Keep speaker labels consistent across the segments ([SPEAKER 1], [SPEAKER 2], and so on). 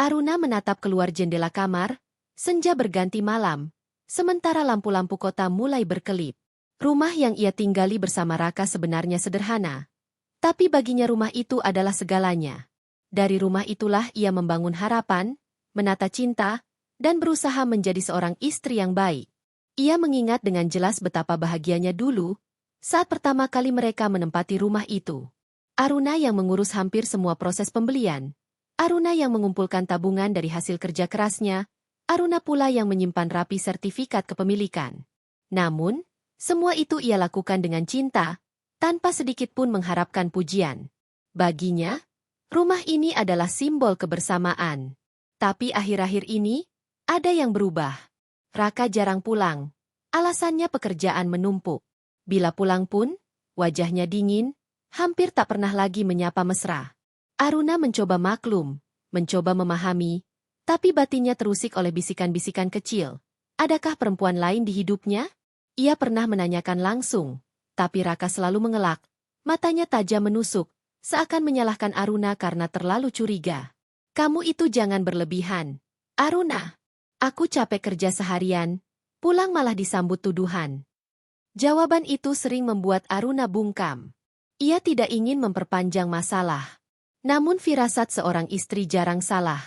[SPEAKER 1] Aruna menatap keluar jendela kamar, senja berganti malam, sementara lampu-lampu kota mulai berkelip. Rumah yang ia tinggali bersama Raka sebenarnya sederhana, tapi baginya rumah itu adalah segalanya. Dari rumah itulah ia membangun harapan, menata cinta, dan berusaha menjadi seorang istri yang baik. Ia mengingat dengan jelas betapa bahagianya dulu, saat pertama kali mereka menempati rumah itu. Aruna yang mengurus hampir semua proses pembelian. Aruna yang mengumpulkan tabungan dari hasil kerja kerasnya. Aruna pula yang menyimpan rapi sertifikat kepemilikan. Namun, semua itu ia lakukan dengan cinta, tanpa sedikit pun mengharapkan pujian. Baginya, rumah ini adalah simbol kebersamaan. Tapi akhir-akhir ini, ada yang berubah. Raka jarang pulang. Alasannya pekerjaan menumpuk. Bila pulang pun, wajahnya dingin, hampir tak pernah lagi menyapa mesra. Aruna mencoba maklum, mencoba memahami, tapi batinnya terusik oleh bisikan-bisikan kecil. Adakah perempuan lain di hidupnya? Ia pernah menanyakan langsung, tapi Raka selalu mengelak. Matanya tajam menusuk, seakan menyalahkan Aruna karena terlalu curiga. Kamu itu jangan berlebihan. Aruna, aku capek kerja seharian, pulang malah disambut tuduhan. Jawaban itu sering membuat Aruna bungkam. Ia tidak ingin memperpanjang masalah. Namun firasat seorang istri jarang salah.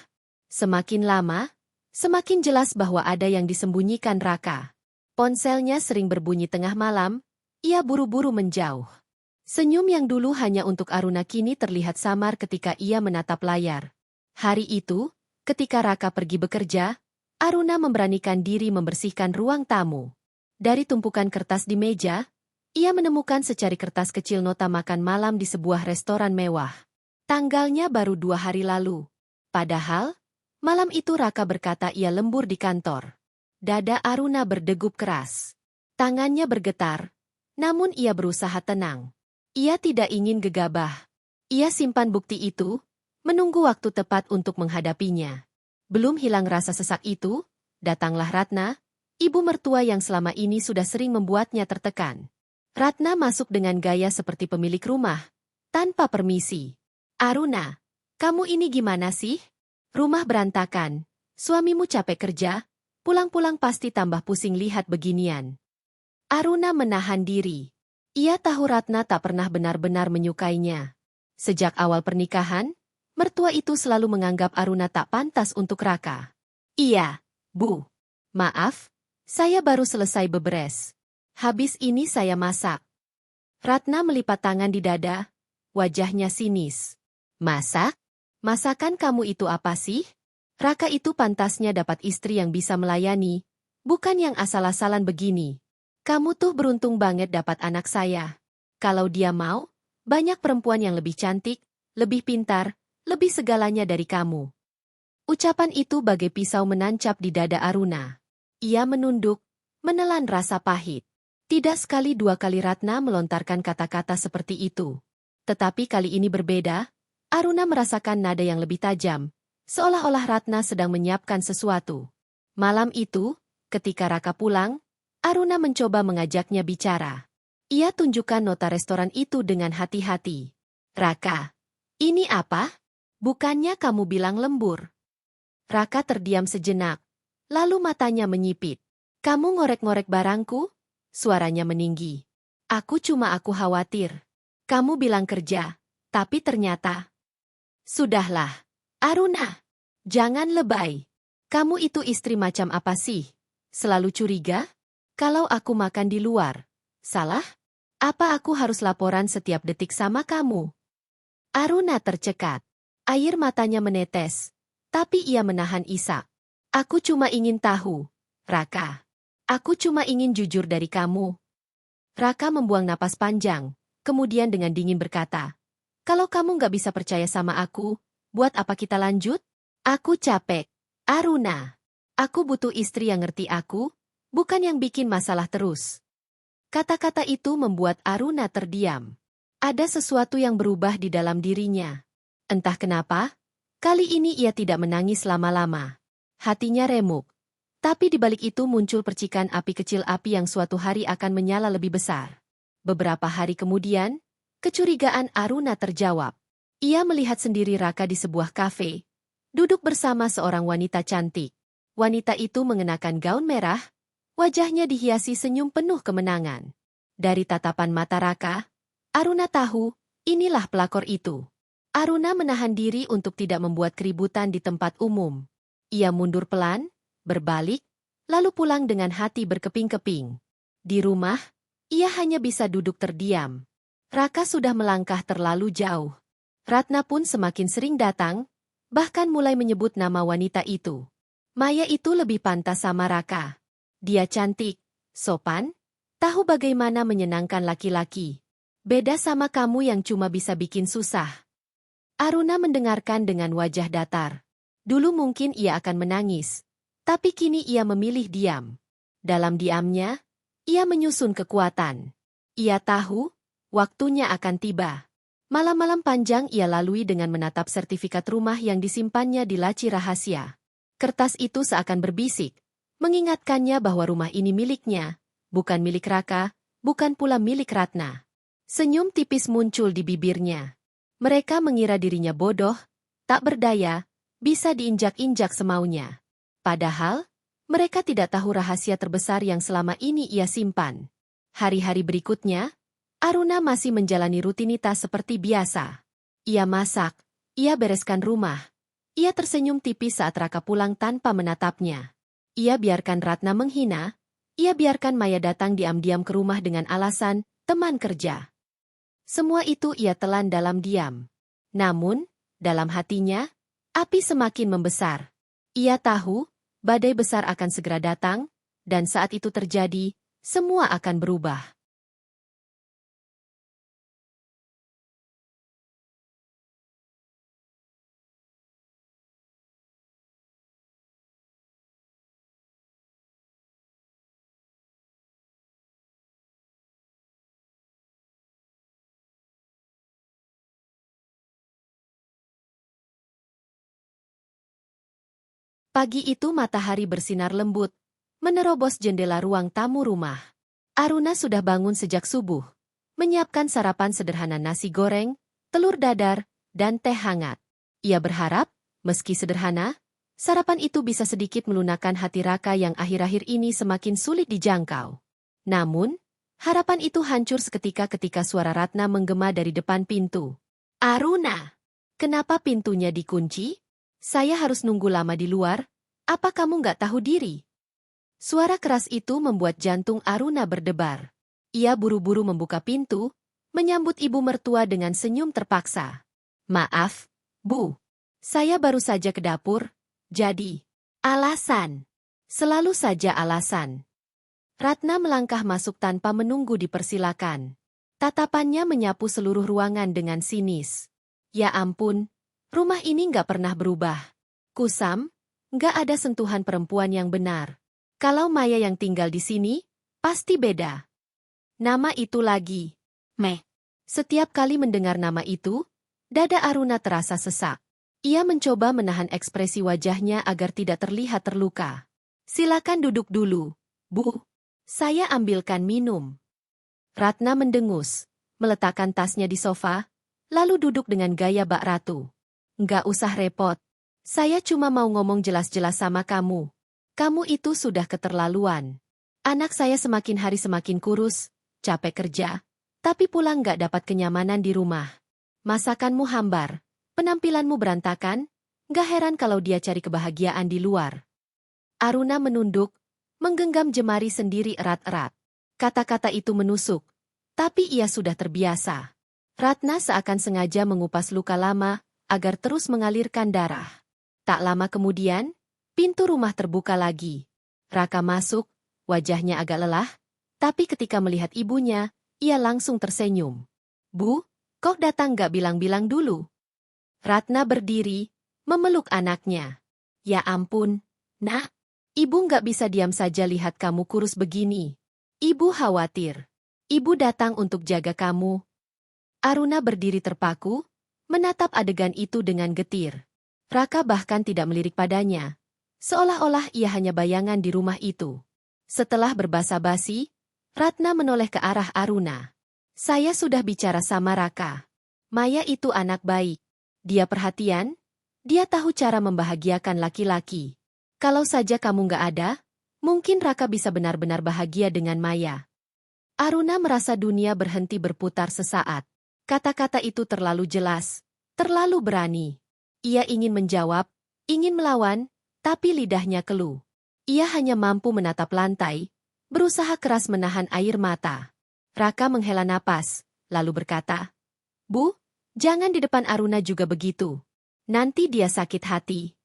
[SPEAKER 1] Semakin lama, semakin jelas bahwa ada yang disembunyikan Raka. Ponselnya sering berbunyi tengah malam, ia buru-buru menjauh. Senyum yang dulu hanya untuk Aruna kini terlihat samar ketika ia menatap layar. Hari itu, ketika Raka pergi bekerja, Aruna memberanikan diri membersihkan ruang tamu. Dari tumpukan kertas di meja, ia menemukan secari kertas kecil nota makan malam di sebuah restoran mewah. Tanggalnya baru 2 hari lalu. Padahal, malam itu Raka berkata ia lembur di kantor. Dada Aruna berdegup keras. Tangannya bergetar, namun ia berusaha tenang. Ia tidak ingin gegabah. Ia simpan bukti itu, menunggu waktu tepat untuk menghadapinya. Belum hilang rasa sesak itu, datanglah Ratna, ibu mertua yang selama ini sudah sering membuatnya tertekan. Ratna masuk dengan gaya seperti pemilik rumah, tanpa permisi. Aruna, kamu ini gimana sih? Rumah berantakan, suamimu capek kerja, pulang-pulang pasti tambah pusing lihat beginian. Aruna menahan diri. Ia tahu Ratna tak pernah benar-benar menyukainya. Sejak awal pernikahan, mertua itu selalu menganggap Aruna tak pantas untuk Raka. Iya, Bu. Maaf, saya baru selesai beberes. Habis ini saya masak. Ratna melipat tangan di dada, wajahnya sinis. Masak? Masakan kamu itu apa sih? Raka itu pantasnya dapat istri yang bisa melayani, bukan yang asal-asalan begini. Kamu tuh beruntung banget dapat anak saya. Kalau dia mau, banyak perempuan yang lebih cantik, lebih pintar, lebih segalanya dari kamu. Ucapan itu bagai pisau menancap di dada Aruna. Ia menunduk, menelan rasa pahit. Tidak sekali dua kali Ratna melontarkan kata-kata seperti itu. Tetapi kali ini berbeda. Aruna merasakan nada yang lebih tajam, seolah-olah Ratna sedang menyiapkan sesuatu. Malam itu, ketika Raka pulang, Aruna mencoba mengajaknya bicara. Ia tunjukkan nota restoran itu dengan hati-hati. Raka, ini apa? Bukannya kamu bilang lembur? Raka terdiam sejenak, lalu matanya menyipit. Kamu ngorek-ngorek barangku? Suaranya meninggi. Aku khawatir. Kamu bilang kerja, tapi ternyata... Sudahlah, Aruna. Jangan lebay. Kamu itu istri macam apa sih? Selalu curiga? Kalau aku makan di luar, salah? Apa aku harus laporan setiap detik sama kamu? Aruna tercekat. Air matanya menetes. Tapi ia menahan isak. Aku cuma ingin tahu, Raka. Aku cuma ingin jujur dari kamu. Raka membuang napas panjang, kemudian dengan dingin berkata, kalau kamu nggak bisa percaya sama aku, buat apa kita lanjut? Aku capek. Aruna. Aku butuh istri yang ngerti aku, bukan yang bikin masalah terus. Kata-kata itu membuat Aruna terdiam. Ada sesuatu yang berubah di dalam dirinya. Entah kenapa, kali ini ia tidak menangis lama-lama. Hatinya remuk. Tapi di balik itu muncul percikan api kecil, api yang suatu hari akan menyala lebih besar. Beberapa hari kemudian, kecurigaan Aruna terjawab. Ia melihat sendiri Raka di sebuah kafe. duduk bersama seorang wanita cantik. Wanita itu mengenakan gaun merah, wajahnya dihiasi senyum penuh kemenangan. Dari tatapan mata Raka, Aruna tahu, inilah pelakor itu. Aruna menahan diri untuk tidak membuat keributan di tempat umum. Ia mundur pelan, berbalik, lalu pulang dengan hati berkeping-keping. Di rumah, ia hanya bisa duduk terdiam. Raka sudah melangkah terlalu jauh. Ratna pun semakin sering datang, bahkan mulai menyebut nama wanita itu. Maya itu lebih pantas sama Raka. Dia cantik, sopan, tahu bagaimana menyenangkan laki-laki. Beda sama kamu yang cuma bisa bikin susah. Aruna mendengarkan dengan wajah datar. Dulu mungkin ia akan menangis, tapi kini ia memilih diam. Dalam diamnya, ia menyusun kekuatan. Ia tahu, waktunya akan tiba. Malam-malam panjang ia lalui dengan menatap sertifikat rumah yang disimpannya di laci rahasia. Kertas itu seakan berbisik, mengingatkannya bahwa rumah ini miliknya, bukan milik Raka, bukan pula milik Ratna. Senyum tipis muncul di bibirnya. Mereka mengira dirinya bodoh, tak berdaya, bisa diinjak-injak semaunya. Padahal, mereka tidak tahu rahasia terbesar yang selama ini ia simpan. Hari-hari berikutnya, Aruna masih menjalani rutinitas seperti biasa. Ia masak, ia bereskan rumah. Ia tersenyum tipis saat Raka pulang tanpa menatapnya. Ia biarkan Ratna menghina, ia biarkan Maya datang diam-diam ke rumah dengan alasan teman kerja. Semua itu ia telan dalam diam. Namun, dalam hatinya, api semakin membesar. Ia tahu, badai besar akan segera datang, dan saat itu terjadi, semua akan berubah. Pagi itu matahari bersinar lembut, menerobos jendela ruang tamu rumah. Aruna sudah bangun sejak subuh, menyiapkan sarapan sederhana nasi goreng, telur dadar, dan teh hangat. Ia berharap, meski sederhana, sarapan itu bisa sedikit melunakkan hati Raka yang akhir-akhir ini semakin sulit dijangkau. Namun, harapan itu hancur seketika ketika suara Ratna menggema dari depan pintu. "Aruna, kenapa pintunya dikunci? Saya harus nunggu lama di luar, apa kamu nggak tahu diri?" Suara keras itu membuat jantung Aruna berdebar. Ia buru-buru membuka pintu, menyambut ibu mertua dengan senyum terpaksa. "Maaf, Bu. Saya baru saja ke dapur, jadi..." "Alasan. Selalu saja alasan." Ratna melangkah masuk tanpa menunggu dipersilakan. Tatapannya menyapu seluruh ruangan dengan sinis. "Ya ampun. Rumah ini nggak pernah berubah. Kusam, nggak ada sentuhan perempuan yang benar. Kalau Maya yang tinggal di sini, pasti beda." Nama itu lagi. Meh. Setiap kali mendengar nama itu, dada Aruna terasa sesak. Ia mencoba menahan ekspresi wajahnya agar tidak terlihat terluka. "Silakan duduk dulu, Bu. Saya ambilkan minum." Ratna mendengus, meletakkan tasnya di sofa, lalu duduk dengan gaya bak ratu. "Nggak usah repot. Saya cuma mau ngomong jelas-jelas sama kamu. Kamu itu sudah keterlaluan. Anak saya semakin hari semakin kurus, capek kerja, tapi pulang nggak dapat kenyamanan di rumah. Masakanmu hambar, penampilanmu berantakan, nggak heran kalau dia cari kebahagiaan di luar." Aruna menunduk, menggenggam jemari sendiri erat-erat. Kata-kata itu menusuk, tapi ia sudah terbiasa. Ratna seakan sengaja mengupas luka lama, agar terus mengalirkan darah. Tak lama kemudian, pintu rumah terbuka lagi. Raka masuk, wajahnya agak lelah, tapi ketika melihat ibunya, ia langsung tersenyum. "Bu, kok datang gak bilang-bilang dulu?" Ratna berdiri, memeluk anaknya. "Ya ampun, Nak. Ibu gak bisa diam saja lihat kamu kurus begini. Ibu khawatir. Ibu datang untuk jaga kamu." Aruna berdiri terpaku, menatap adegan itu dengan getir. Raka bahkan tidak melirik padanya, seolah-olah ia hanya bayangan di rumah itu. Setelah berbasa-basi, Ratna menoleh ke arah Aruna. "Saya sudah bicara sama Raka. Maya itu anak baik. Dia perhatian, Dia tahu cara membahagiakan laki-laki. Kalau saja kamu nggak ada, mungkin Raka bisa benar-benar bahagia dengan Maya. Aruna merasa dunia berhenti berputar sesaat. Kata-kata itu terlalu jelas, terlalu berani. Ia ingin menjawab, ingin melawan, tapi lidahnya keluh. Ia hanya mampu menatap lantai, berusaha keras menahan air mata. Raka menghela napas, lalu berkata, "Bu, jangan di depan Aruna juga begitu. Nanti dia sakit hati."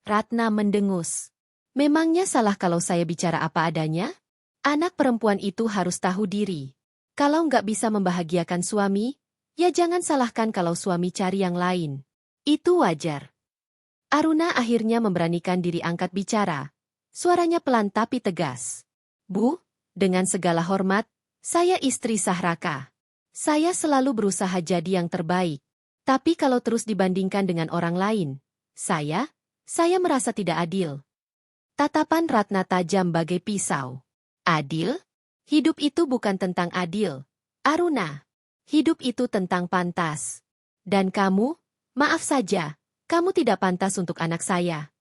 [SPEAKER 1] Ratna mendengus. Memangnya salah kalau saya bicara apa adanya? Anak perempuan itu harus tahu diri. Kalau nggak bisa membahagiakan suami, ya jangan salahkan kalau suami cari yang lain. Itu wajar. Aruna akhirnya memberanikan diri angkat bicara. Suaranya pelan tapi tegas. "Bu, dengan segala hormat, saya istri sah Raka. Saya selalu berusaha jadi yang terbaik. Tapi kalau terus dibandingkan dengan orang lain, saya merasa tidak adil." Tatapan Ratna tajam bagai pisau. Adil? Hidup itu bukan tentang adil, Aruna. Hidup itu tentang pantas. Dan kamu, maaf saja, kamu tidak pantas untuk anak saya.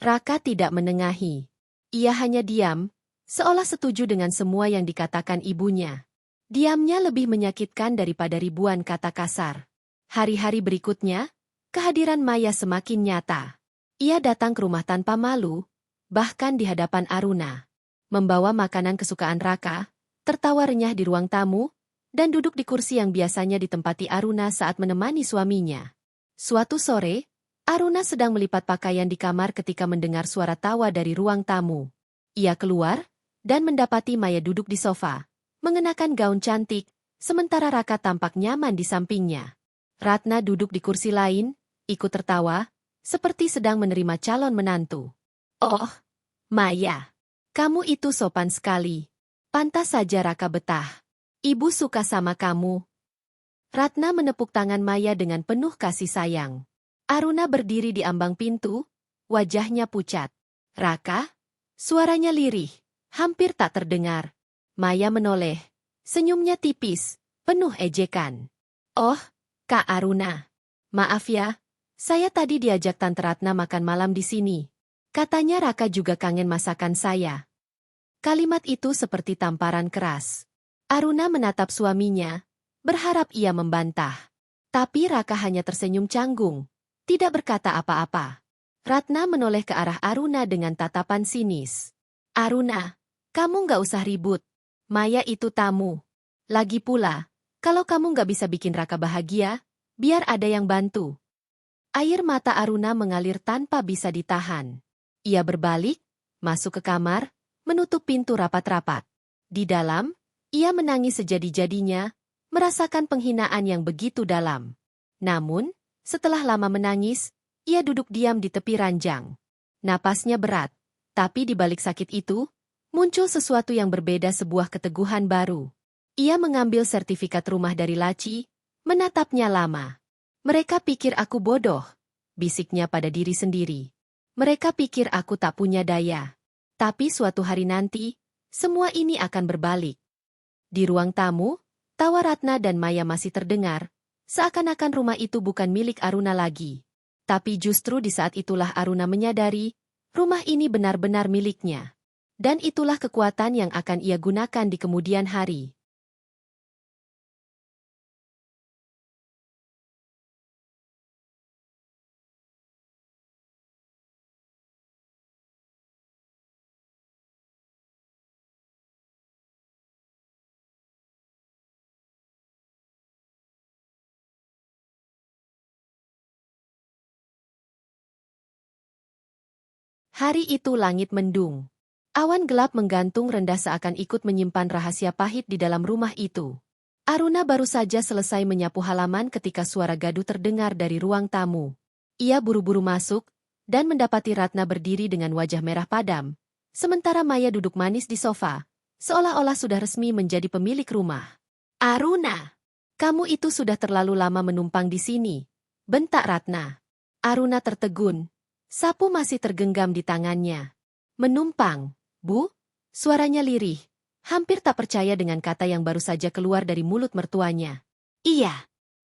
[SPEAKER 1] Raka tidak menengahi. Ia hanya diam, seolah setuju dengan semua yang dikatakan ibunya. Diamnya lebih menyakitkan daripada ribuan kata kasar. Hari-hari berikutnya, kehadiran Maya semakin nyata. Ia datang ke rumah tanpa malu, bahkan di hadapan Aruna. Membawa makanan kesukaan Raka, tertawa renyah di ruang tamu, dan duduk di kursi yang biasanya ditempati Aruna saat menemani suaminya. Suatu sore, Aruna sedang melipat pakaian di kamar ketika mendengar suara tawa dari ruang tamu. Ia keluar, dan mendapati Maya duduk di sofa, mengenakan gaun cantik, sementara Raka tampak nyaman di sampingnya. Ratna duduk di kursi lain, ikut tertawa, seperti sedang menerima calon menantu. "Oh, Maya, kamu itu sopan sekali. Pantas saja Raka betah. Ibu suka sama kamu." Ratna menepuk tangan Maya dengan penuh kasih sayang. Aruna berdiri di ambang pintu, wajahnya pucat. "Raka?" Suaranya lirih, hampir tak terdengar. Maya menoleh, senyumnya tipis, penuh ejekan. "Oh, Kak Aruna. Maaf ya, saya tadi diajak Tante Ratna makan malam di sini. Katanya Raka juga kangen masakan saya." Kalimat itu seperti tamparan keras. Aruna menatap suaminya, berharap ia membantah. Tapi Raka hanya tersenyum canggung, tidak berkata apa-apa. Ratna menoleh ke arah Aruna dengan tatapan sinis. "Aruna, kamu nggak usah ribut. Maya itu tamu. Lagi pula, kalau kamu nggak bisa bikin Raka bahagia, biar ada yang bantu." Air mata Aruna mengalir tanpa bisa ditahan. Ia berbalik, masuk ke kamar, menutup pintu rapat-rapat. Di dalam, ia menangis sejadi-jadinya, merasakan penghinaan yang begitu dalam. Namun, setelah lama menangis, ia duduk diam di tepi ranjang. Napasnya berat, tapi di balik sakit itu, muncul sesuatu yang berbeda, sebuah keteguhan baru. Ia mengambil sertifikat rumah dari laci, menatapnya lama. "Mereka pikir aku bodoh," bisiknya pada diri sendiri. "Mereka pikir aku tak punya daya. Tapi suatu hari nanti, semua ini akan berbalik." Di ruang tamu, tawa Ratna dan Maya masih terdengar, seakan-akan rumah itu bukan milik Aruna lagi. Tapi justru di saat itulah Aruna menyadari, rumah ini benar-benar miliknya. Dan itulah kekuatan yang akan ia gunakan di kemudian hari. Hari itu langit mendung. Awan gelap menggantung rendah seakan ikut menyimpan rahasia pahit di dalam rumah itu. Aruna baru saja selesai menyapu halaman ketika suara gaduh terdengar dari ruang tamu. Ia buru-buru masuk, dan mendapati Ratna berdiri dengan wajah merah padam, sementara Maya duduk manis di sofa, seolah-olah sudah resmi menjadi pemilik rumah. "Aruna, kamu itu sudah terlalu lama menumpang di sini," bentak Ratna. Aruna tertegun. Sapu masih tergenggam di tangannya. "Menumpang, Bu?" Suaranya lirih, hampir tak percaya dengan kata yang baru saja keluar dari mulut mertuanya. "Iya,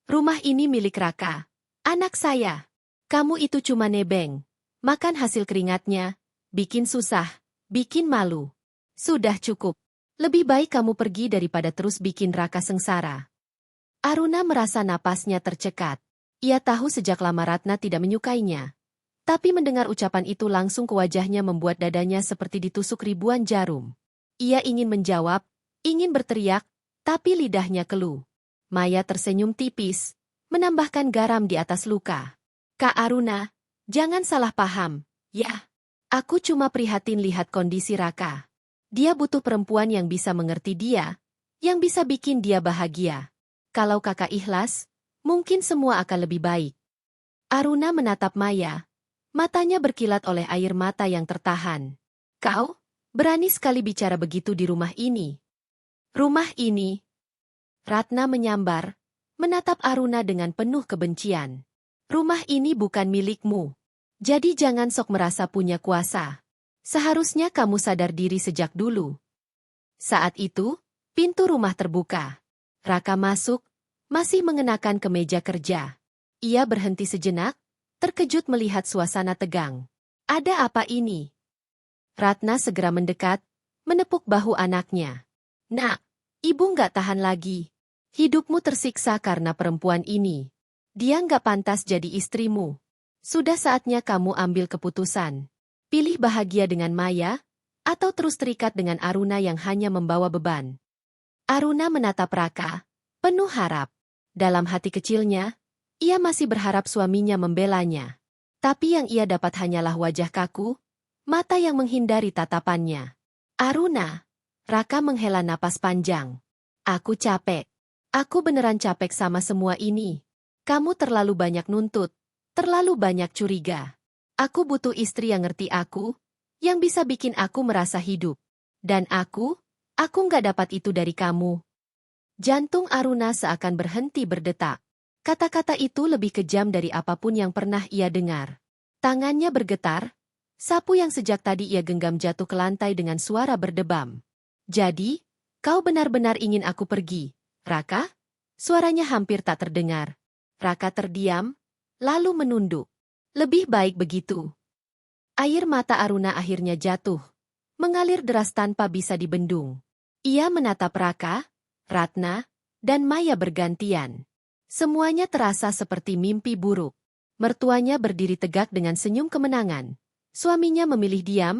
[SPEAKER 1] rumah ini milik Raka, anak saya. Kamu itu cuma nebeng. Makan hasil keringatnya, bikin susah, bikin malu. Sudah cukup. Lebih baik kamu pergi daripada terus bikin Raka sengsara. Aruna merasa napasnya tercekat. Ia tahu sejak lama Ratna tidak menyukainya. Tapi mendengar ucapan itu langsung ke wajahnya membuat dadanya seperti ditusuk ribuan jarum. Ia ingin menjawab, ingin berteriak, tapi lidahnya keluh. Maya tersenyum tipis, menambahkan garam di atas luka. Kak Aruna, jangan salah paham, ya. Aku cuma prihatin lihat kondisi Raka. Dia butuh perempuan yang bisa mengerti dia, yang bisa bikin dia bahagia. Kalau kakak ikhlas, mungkin semua akan lebih baik. Aruna menatap Maya. Matanya berkilat oleh air mata yang tertahan. Kau berani sekali bicara begitu di rumah ini. Rumah ini. Ratna menyambar, menatap Aruna dengan penuh kebencian. Rumah ini bukan milikmu. Jadi jangan sok merasa punya kuasa. Seharusnya kamu sadar diri sejak dulu. Saat itu, pintu rumah terbuka. Raka masuk, masih mengenakan kemeja kerja. Ia berhenti sejenak, terkejut melihat suasana tegang. Ada apa ini? Ratna segera mendekat, menepuk bahu anaknya. Nak, ibu nggak tahan lagi. Hidupmu tersiksa karena perempuan ini. Dia nggak pantas jadi istrimu. Sudah saatnya kamu ambil keputusan. Pilih bahagia dengan Maya, atau terus terikat dengan Aruna yang hanya membawa beban. Aruna menatap Raka, penuh harap. Dalam hati kecilnya, ia masih berharap suaminya membelanya. Tapi yang ia dapat hanyalah wajah kaku, mata yang menghindari tatapannya. Aruna, Raka menghela napas panjang. Aku capek. Aku beneran capek sama semua ini. Kamu terlalu banyak nuntut, terlalu banyak curiga. Aku butuh istri yang ngerti aku, yang bisa bikin aku merasa hidup. Dan aku nggak dapat itu dari kamu. Jantung Aruna seakan berhenti berdetak. Kata-kata itu lebih kejam dari apapun yang pernah ia dengar. Tangannya bergetar, sapu yang sejak tadi ia genggam jatuh ke lantai dengan suara berdebam. Jadi, kau benar-benar ingin aku pergi, Raka? Suaranya hampir tak terdengar. Raka terdiam, lalu menunduk. Lebih baik begitu. Air mata Aruna akhirnya jatuh, mengalir deras tanpa bisa dibendung. Ia menatap Raka, Ratna, dan Maya bergantian. Semuanya terasa seperti mimpi buruk. Mertuanya berdiri tegak dengan senyum kemenangan. Suaminya memilih diam,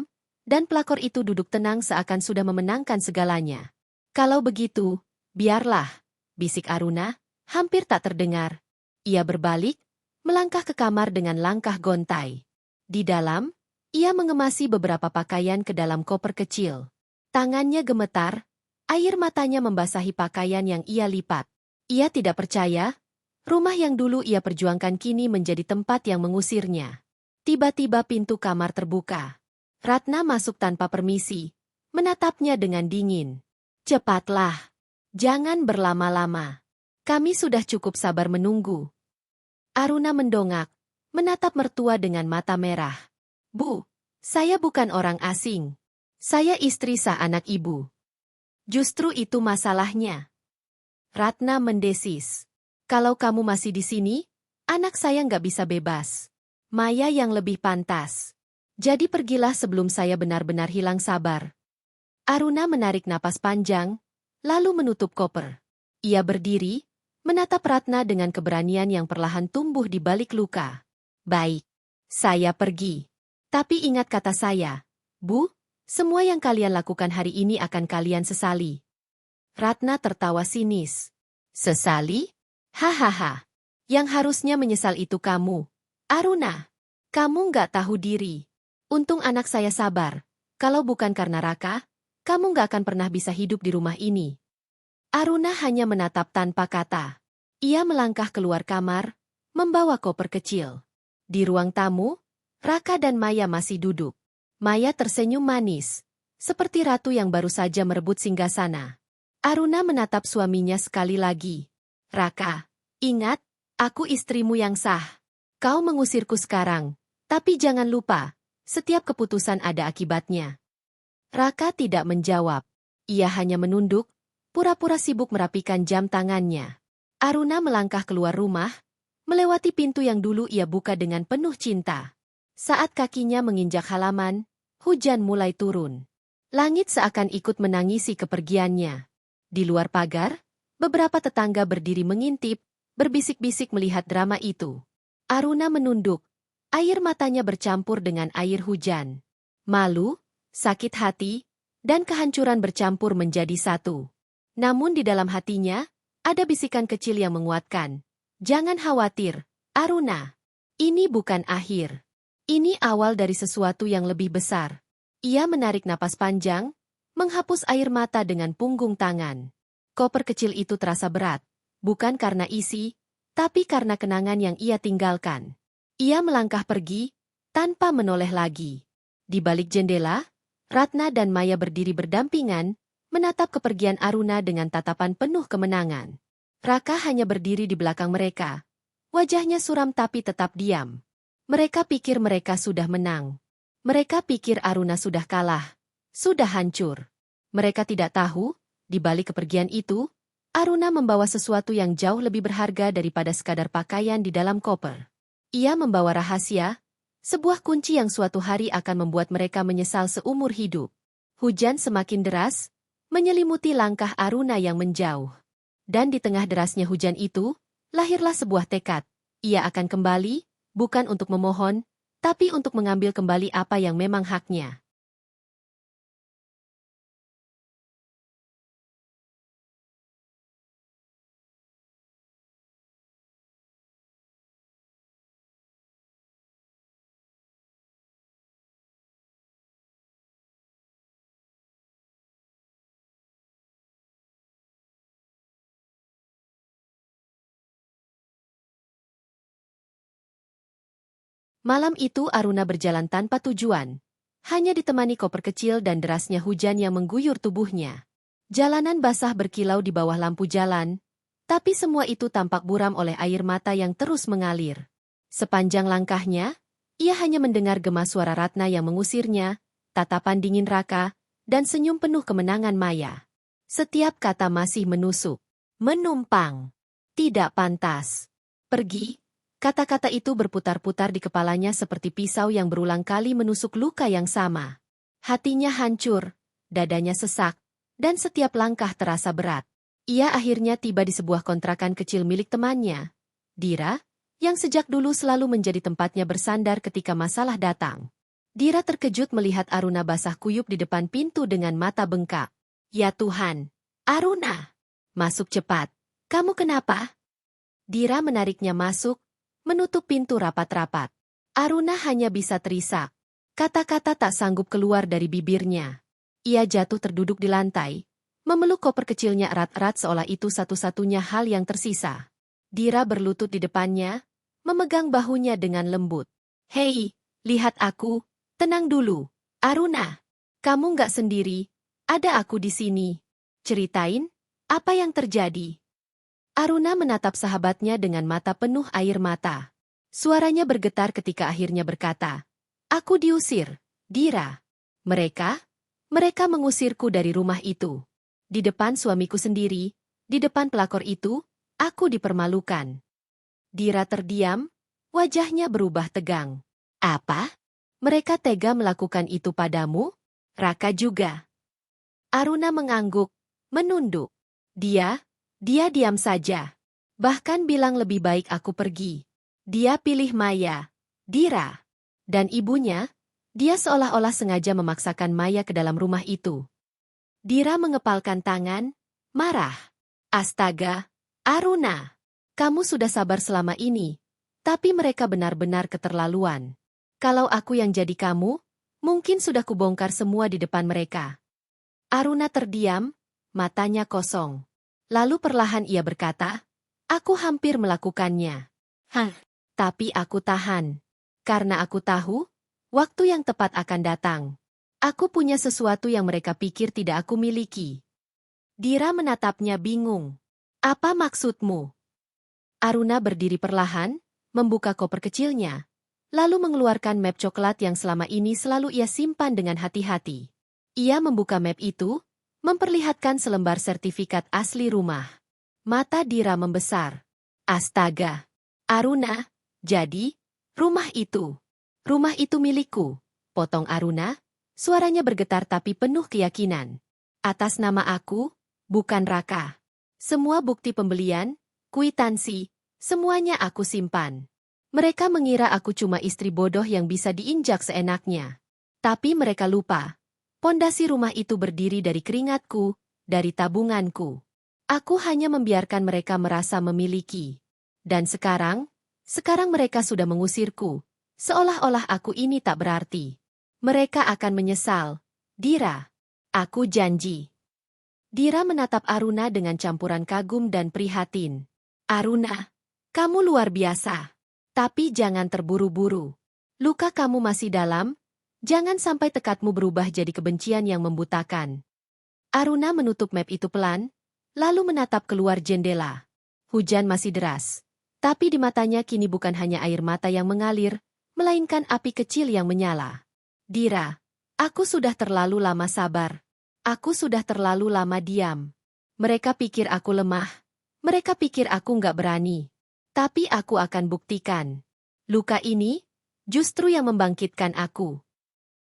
[SPEAKER 1] dan pelakor itu duduk tenang seakan sudah memenangkan segalanya. Kalau begitu, biarlah, bisik Aruna, hampir tak terdengar. Ia berbalik, melangkah ke kamar dengan langkah gontai. Di dalam, ia mengemasi beberapa pakaian ke dalam koper kecil. Tangannya gemetar, air matanya membasahi pakaian yang ia lipat. Ia tidak percaya, rumah yang dulu ia perjuangkan kini menjadi tempat yang mengusirnya. Tiba-tiba pintu kamar terbuka. Ratna masuk tanpa permisi, menatapnya dengan dingin. Cepatlah. Jangan berlama-lama. Kami sudah cukup sabar menunggu. Aruna mendongak, menatap mertua dengan mata merah. Bu, saya bukan orang asing. Saya istri sah anak ibu. Justru itu masalahnya. Ratna mendesis. Kalau kamu masih di sini, anak saya nggak bisa bebas. Maya yang lebih pantas. Jadi pergilah sebelum saya benar-benar hilang sabar. Aruna menarik napas panjang, lalu menutup koper. Ia berdiri, menatap Ratna dengan keberanian yang perlahan tumbuh di balik luka. Baik, saya pergi. Tapi ingat kata saya, Bu, semua yang kalian lakukan hari ini akan kalian sesali. Ratna tertawa sinis. Sesali? Hahaha. Yang harusnya menyesal itu kamu. Aruna, kamu nggak tahu diri. Untung anak saya sabar. Kalau bukan karena Raka, kamu nggak akan pernah bisa hidup di rumah ini. Aruna hanya menatap tanpa kata. Ia melangkah keluar kamar, membawa koper kecil. Di ruang tamu, Raka dan Maya masih duduk. Maya tersenyum manis, seperti ratu yang baru saja merebut singgasana. Aruna menatap suaminya sekali lagi. Raka, ingat, aku istrimu yang sah. Kau mengusirku sekarang, tapi jangan lupa, setiap keputusan ada akibatnya. Raka tidak menjawab. Ia hanya menunduk, pura-pura sibuk merapikan jam tangannya. Aruna melangkah keluar rumah, melewati pintu yang dulu ia buka dengan penuh cinta. Saat kakinya menginjak halaman, hujan mulai turun. Langit seakan ikut menangisi kepergiannya. Di luar pagar, beberapa tetangga berdiri mengintip, berbisik-bisik melihat drama itu. Aruna menunduk, air matanya bercampur dengan air hujan. Malu, sakit hati, dan kehancuran bercampur menjadi satu. Namun di dalam hatinya, ada bisikan kecil yang menguatkan. Jangan khawatir, Aruna. Ini bukan akhir. Ini awal dari sesuatu yang lebih besar. Ia menarik napas panjang, menghapus air mata dengan punggung tangan. Koper kecil itu terasa berat, bukan karena isi, tapi karena kenangan yang ia tinggalkan. Ia melangkah pergi, tanpa menoleh lagi. Di balik jendela, Ratna dan Maya berdiri berdampingan, menatap kepergian Aruna dengan tatapan penuh kemenangan. Raka hanya berdiri di belakang mereka. Wajahnya suram tapi tetap diam. Mereka pikir mereka sudah menang. Mereka pikir Aruna sudah kalah, sudah hancur. Mereka tidak tahu, di balik kepergian itu, Aruna membawa sesuatu yang jauh lebih berharga daripada sekadar pakaian di dalam koper. Ia membawa rahasia, sebuah kunci yang suatu hari akan membuat mereka menyesal seumur hidup. Hujan semakin deras, menyelimuti langkah Aruna yang menjauh. Dan di tengah derasnya hujan itu, lahirlah sebuah tekad. Ia akan kembali, bukan untuk memohon, tapi untuk mengambil kembali apa yang memang haknya. Malam itu Aruna berjalan tanpa tujuan. Hanya ditemani koper kecil dan derasnya hujan yang mengguyur tubuhnya. Jalanan basah berkilau di bawah lampu jalan, tapi semua itu tampak buram oleh air mata yang terus mengalir. Sepanjang langkahnya, ia hanya mendengar gema suara Ratna yang mengusirnya, tatapan dingin Raka, dan senyum penuh kemenangan Maya. Setiap kata masih menusuk. Menumpang. Tidak pantas. Pergi. Kata-kata itu berputar-putar di kepalanya seperti pisau yang berulang kali menusuk luka yang sama. Hatinya hancur, dadanya sesak, dan setiap langkah terasa berat. Ia akhirnya tiba di sebuah kontrakan kecil milik temannya, Dira, yang sejak dulu selalu menjadi tempatnya bersandar ketika masalah datang. Dira terkejut melihat Aruna basah kuyup di depan pintu dengan mata bengkak. Ya Tuhan, Aruna! Masuk cepat. Kamu kenapa? Dira menariknya masuk, menutup pintu rapat-rapat. Aruna hanya bisa terisak. Kata-kata tak sanggup keluar dari bibirnya. Ia jatuh terduduk di lantai, memeluk koper kecilnya erat-erat seolah itu satu-satunya hal yang tersisa. Dira berlutut di depannya, memegang bahunya dengan lembut. Hei, lihat aku, tenang dulu. Aruna, kamu nggak sendiri, ada aku di sini. Ceritain, apa yang terjadi? Aruna menatap sahabatnya dengan mata penuh air mata. Suaranya bergetar ketika akhirnya berkata, Aku diusir, Dira. Mereka mengusirku dari rumah itu. Di depan suamiku sendiri, di depan pelakor itu, aku dipermalukan. Dira terdiam, wajahnya berubah tegang. Apa? Mereka tega melakukan itu padamu? Raka juga. Aruna mengangguk, menunduk. Dia diam saja. Bahkan bilang lebih baik aku pergi. Dia pilih Maya, Dira, dan ibunya. Dia seolah-olah sengaja memaksakan Maya ke dalam rumah itu. Dira mengepalkan tangan, marah. Astaga, Aruna, kamu sudah sabar selama ini, tapi mereka benar-benar keterlaluan. Kalau aku yang jadi kamu, mungkin sudah kubongkar semua di depan mereka. Aruna terdiam, matanya kosong. Lalu perlahan ia berkata, aku hampir melakukannya. Tapi aku tahan. Karena aku tahu, waktu yang tepat akan datang. Aku punya sesuatu yang mereka pikir tidak aku miliki. Dira menatapnya bingung. Apa maksudmu? Aruna berdiri perlahan, membuka koper kecilnya, lalu mengeluarkan map coklat yang selama ini selalu ia simpan dengan hati-hati. Ia membuka map itu, memperlihatkan selembar sertifikat asli rumah. Mata Dira membesar. Astaga! Aruna, jadi, rumah itu milikku, potong Aruna, suaranya bergetar tapi penuh keyakinan. Atas nama aku, bukan Raka. Semua bukti pembelian, kwitansi, semuanya aku simpan. Mereka mengira aku cuma istri bodoh yang bisa diinjak seenaknya. Tapi mereka lupa. Pondasi rumah itu berdiri dari keringatku, dari tabunganku. Aku hanya membiarkan mereka merasa memiliki. Dan sekarang mereka sudah mengusirku. Seolah-olah aku ini tak berarti. Mereka akan menyesal. Dira. Aku janji. Dira menatap Aruna dengan campuran kagum dan prihatin. Aruna, kamu luar biasa. Tapi jangan terburu-buru. Luka kamu masih dalam. Jangan sampai tekadmu berubah jadi kebencian yang membutakan. Aruna menutup map itu pelan, lalu menatap keluar jendela. Hujan masih deras. Tapi di matanya kini bukan hanya air mata yang mengalir, melainkan api kecil yang menyala. Dira, aku sudah terlalu lama sabar. Aku sudah terlalu lama diam. Mereka pikir aku lemah. Mereka pikir aku nggak berani. Tapi aku akan buktikan. Luka ini justru yang membangkitkan aku.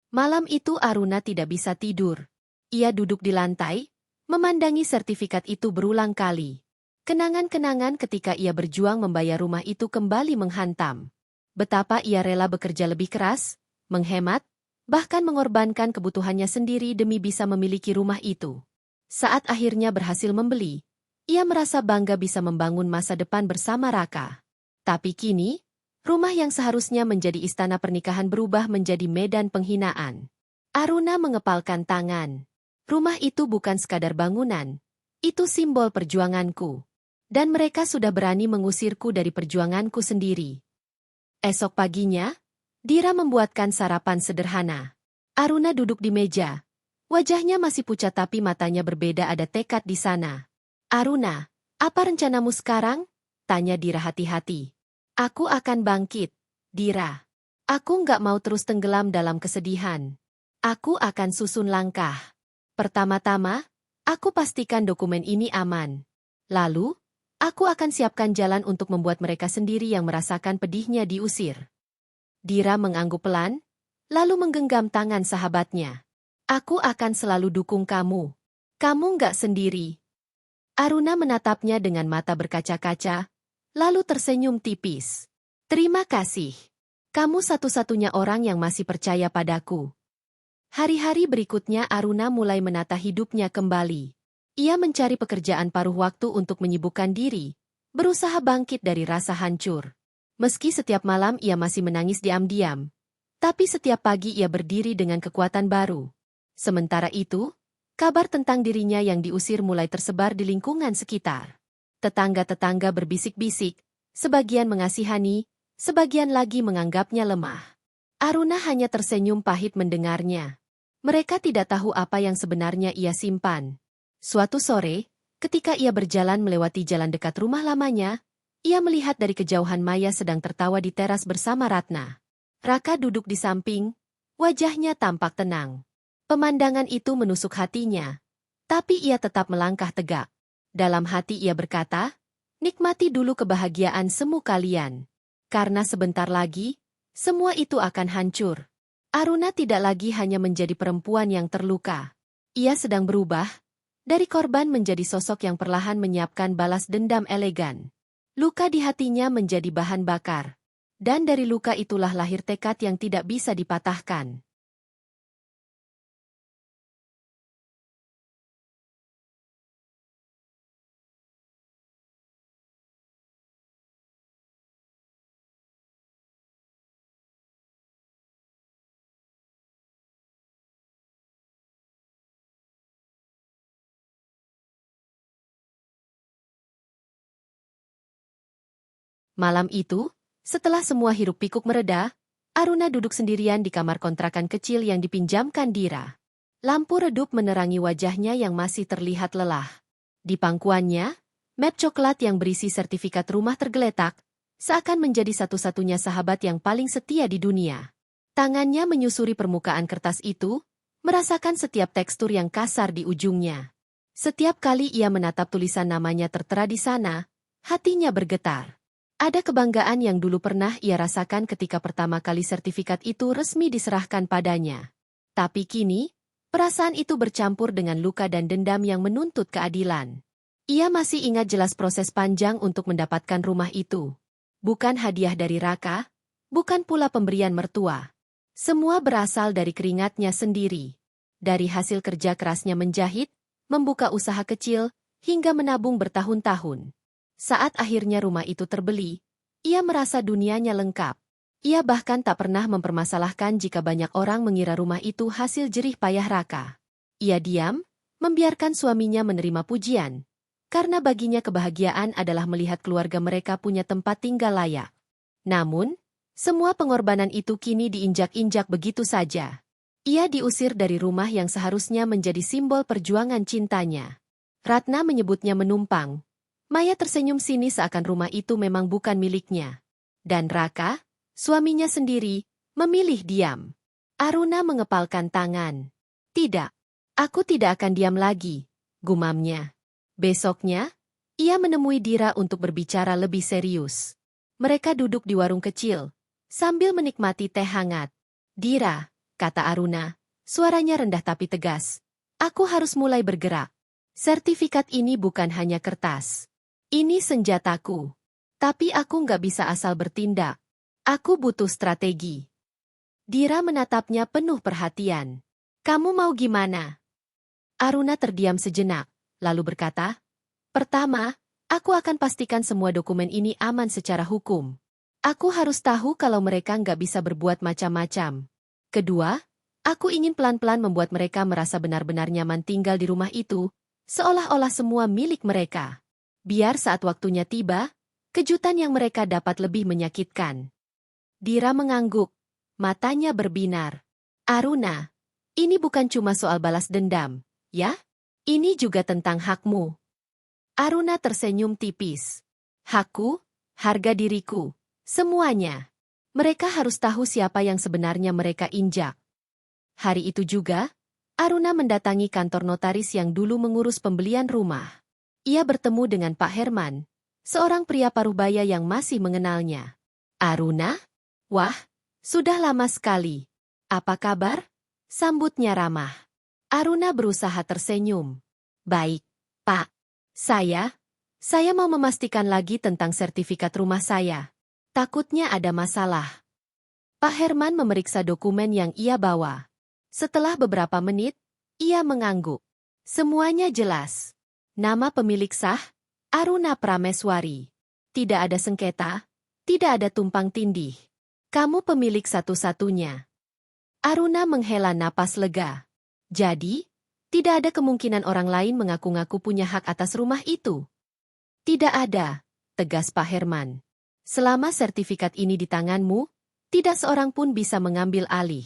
[SPEAKER 1] Malam itu Aruna tidak bisa tidur. Ia duduk di lantai, memandangi sertifikat itu berulang kali. Kenangan-kenangan ketika ia berjuang membayar rumah itu kembali menghantam. Betapa ia rela bekerja lebih keras, menghemat, bahkan mengorbankan kebutuhannya sendiri demi bisa memiliki rumah itu. Saat akhirnya berhasil membeli, ia merasa bangga bisa membangun masa depan bersama Raka. Tapi kini, rumah yang seharusnya menjadi istana pernikahan berubah menjadi medan penghinaan. Aruna mengepalkan tangan. Rumah itu bukan sekadar bangunan. Itu simbol perjuanganku. Dan mereka sudah berani mengusirku dari perjuanganku sendiri. Esok paginya, Dira membuatkan sarapan sederhana. Aruna duduk di meja. Wajahnya masih pucat tapi matanya berbeda, ada tekad di sana. Aruna, apa rencanamu sekarang? Tanya Dira hati-hati. Aku akan bangkit, Dira. Aku nggak mau terus tenggelam dalam kesedihan. Aku akan susun langkah. Pertama-tama, aku pastikan dokumen ini aman. Lalu, aku akan siapkan jalan untuk membuat mereka sendiri yang merasakan pedihnya diusir. Dira mengangguk pelan, lalu menggenggam tangan sahabatnya. Aku akan selalu dukung kamu. Kamu nggak sendiri. Aruna menatapnya dengan mata berkaca-kaca, lalu tersenyum tipis. Terima kasih. Kamu satu-satunya orang yang masih percaya padaku. Hari-hari berikutnya Aruna mulai menata hidupnya kembali. Ia mencari pekerjaan paruh waktu untuk menyibukkan diri, berusaha bangkit dari rasa hancur. Meski setiap malam ia masih menangis diam-diam, tapi setiap pagi ia berdiri dengan kekuatan baru. Sementara itu, kabar tentang dirinya yang diusir mulai tersebar di lingkungan sekitar. Tetangga-tetangga berbisik-bisik, sebagian mengasihani, sebagian lagi menganggapnya lemah. Aruna hanya tersenyum pahit mendengarnya. Mereka tidak tahu apa yang sebenarnya ia simpan. Suatu sore, ketika ia berjalan melewati jalan dekat rumah lamanya, ia melihat dari kejauhan Maya sedang tertawa di teras bersama Ratna. Raka duduk di samping, wajahnya tampak tenang. Pemandangan itu menusuk hatinya, tapi ia tetap melangkah tegak. Dalam hati ia berkata, nikmati dulu kebahagiaan semu kalian. Karena sebentar lagi, semua itu akan hancur. Aruna tidak lagi hanya menjadi perempuan yang terluka. Ia sedang berubah, dari korban menjadi sosok yang perlahan menyiapkan balas dendam elegan. Luka di hatinya menjadi bahan bakar. Dan dari luka itulah lahir tekad yang tidak bisa dipatahkan. Malam itu, setelah semua hiruk-pikuk mereda, Aruna duduk sendirian di kamar kontrakan kecil yang dipinjamkan Dira. Lampu redup menerangi wajahnya yang masih terlihat lelah. Di pangkuannya, map coklat yang berisi sertifikat rumah tergeletak, seakan menjadi satu-satunya sahabat yang paling setia di dunia. Tangannya menyusuri permukaan kertas itu, merasakan setiap tekstur yang kasar di ujungnya. Setiap kali ia menatap tulisan namanya tertera di sana, hatinya bergetar. Ada kebanggaan yang dulu pernah ia rasakan ketika pertama kali sertifikat itu resmi diserahkan padanya. Tapi kini, perasaan itu bercampur dengan luka dan dendam yang menuntut keadilan. Ia masih ingat jelas proses panjang untuk mendapatkan rumah itu. Bukan hadiah dari Raka, bukan pula pemberian mertua. Semua berasal dari keringatnya sendiri. Dari hasil kerja kerasnya menjahit, membuka usaha kecil, hingga menabung bertahun-tahun. Saat akhirnya rumah itu terbeli, ia merasa dunianya lengkap. Ia bahkan tak pernah mempermasalahkan jika banyak orang mengira rumah itu hasil jerih payah Raka. Ia diam, membiarkan suaminya menerima pujian. Karena baginya kebahagiaan adalah melihat keluarga mereka punya tempat tinggal layak. Namun, semua pengorbanan itu kini diinjak-injak begitu saja. Ia diusir dari rumah yang seharusnya menjadi simbol perjuangan cintanya. Ratna menyebutnya menumpang. Maya tersenyum sinis seakan rumah itu memang bukan miliknya. Dan Raka, suaminya sendiri, memilih diam. Aruna mengepalkan tangan. Tidak, aku tidak akan diam lagi, gumamnya. Besoknya, ia menemui Dira untuk berbicara lebih serius. Mereka duduk di warung kecil, sambil menikmati teh hangat. Dira, kata Aruna, suaranya rendah tapi tegas. Aku harus mulai bergerak. Sertifikat ini bukan hanya kertas. Ini senjataku. Tapi aku nggak bisa asal bertindak. Aku butuh strategi. Dira menatapnya penuh perhatian. Kamu mau gimana? Aruna terdiam sejenak, lalu berkata, pertama, aku akan pastikan semua dokumen ini aman secara hukum. Aku harus tahu kalau mereka nggak bisa berbuat macam-macam. Kedua, aku ingin pelan-pelan membuat mereka merasa benar-benar nyaman tinggal di rumah itu, seolah-olah semua milik mereka. Biar saat waktunya tiba, kejutan yang mereka dapat lebih menyakitkan. Dira mengangguk, matanya berbinar. Aruna, ini bukan cuma soal balas dendam, ya? Ini juga tentang hakmu. Aruna tersenyum tipis. Hakku, harga diriku, semuanya. Mereka harus tahu siapa yang sebenarnya mereka injak. Hari itu juga, Aruna mendatangi kantor notaris yang dulu mengurus pembelian rumah. Ia bertemu dengan Pak Herman, seorang pria parubaya yang masih mengenalnya. Aruna? Wah, sudah lama sekali. Apa kabar? Sambutnya ramah. Aruna berusaha tersenyum. Baik, Pak. Saya mau memastikan lagi tentang sertifikat rumah saya. Takutnya ada masalah. Pak Herman memeriksa dokumen yang ia bawa. Setelah beberapa menit, ia mengangguk. Semuanya jelas. Nama pemilik sah, Aruna Prameswari. Tidak ada sengketa, tidak ada tumpang tindih. Kamu pemilik satu-satunya. Aruna menghela napas lega. Jadi, tidak ada kemungkinan orang lain mengaku-ngaku punya hak atas rumah itu. Tidak ada, tegas Pak Herman. Selama sertifikat ini di tanganmu, tidak seorang pun bisa mengambil alih.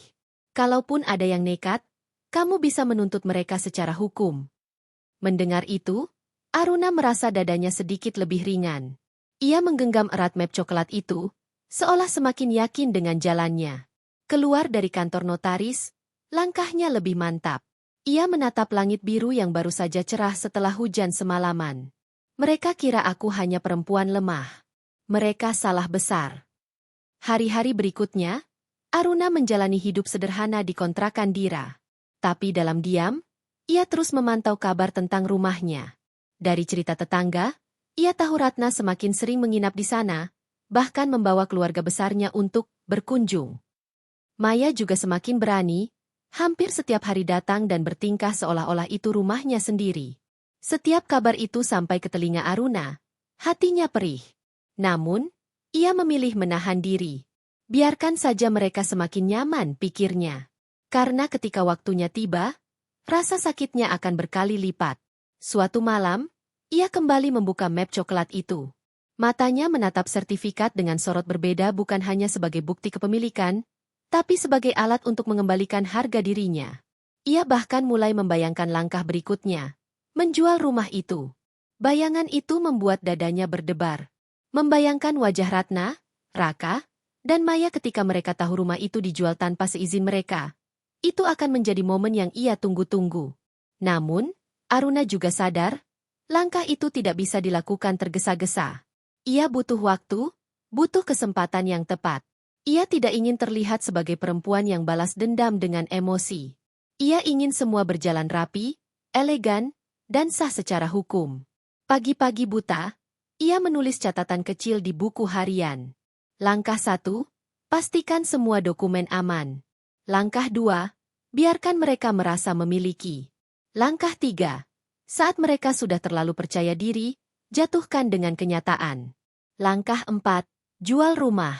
[SPEAKER 1] Kalaupun ada yang nekat, kamu bisa menuntut mereka secara hukum. Mendengar itu, Aruna merasa dadanya sedikit lebih ringan. Ia menggenggam erat map coklat itu, seolah semakin yakin dengan jalannya. Keluar dari kantor notaris, langkahnya lebih mantap. Ia menatap langit biru yang baru saja cerah setelah hujan semalaman. Mereka kira aku hanya perempuan lemah. Mereka salah besar. Hari-hari berikutnya, Aruna menjalani hidup sederhana di kontrakan Dira. Tapi dalam diam, ia terus memantau kabar tentang rumahnya. Dari cerita tetangga, ia tahu Ratna semakin sering menginap di sana, bahkan membawa keluarga besarnya untuk berkunjung. Maya juga semakin berani, hampir setiap hari datang dan bertingkah seolah-olah itu rumahnya sendiri. Setiap kabar itu sampai ke telinga Aruna, hatinya perih. Namun, ia memilih menahan diri. Biarkan saja mereka semakin nyaman, pikirnya. Karena ketika waktunya tiba, rasa sakitnya akan berkali lipat. Suatu malam, ia kembali membuka map coklat itu. Matanya menatap sertifikat dengan sorot berbeda bukan hanya sebagai bukti kepemilikan, tapi sebagai alat untuk mengembalikan harga dirinya. Ia bahkan mulai membayangkan langkah berikutnya, menjual rumah itu. Bayangan itu membuat dadanya berdebar. Membayangkan wajah Ratna, Raka, dan Maya ketika mereka tahu rumah itu dijual tanpa seizin mereka. Itu akan menjadi momen yang ia tunggu-tunggu. Namun, Aruna juga sadar, langkah itu tidak bisa dilakukan tergesa-gesa. Ia butuh waktu, Butuh kesempatan yang tepat. Ia tidak ingin terlihat sebagai perempuan yang balas dendam dengan emosi. Ia ingin semua berjalan rapi, elegan, dan sah secara hukum. Pagi-pagi buta, ia menulis catatan kecil di buku harian. Langkah 1, pastikan semua dokumen aman. Langkah 2, biarkan mereka merasa memiliki. Langkah 3, saat mereka sudah terlalu percaya diri, jatuhkan dengan kenyataan. Langkah 4, jual rumah.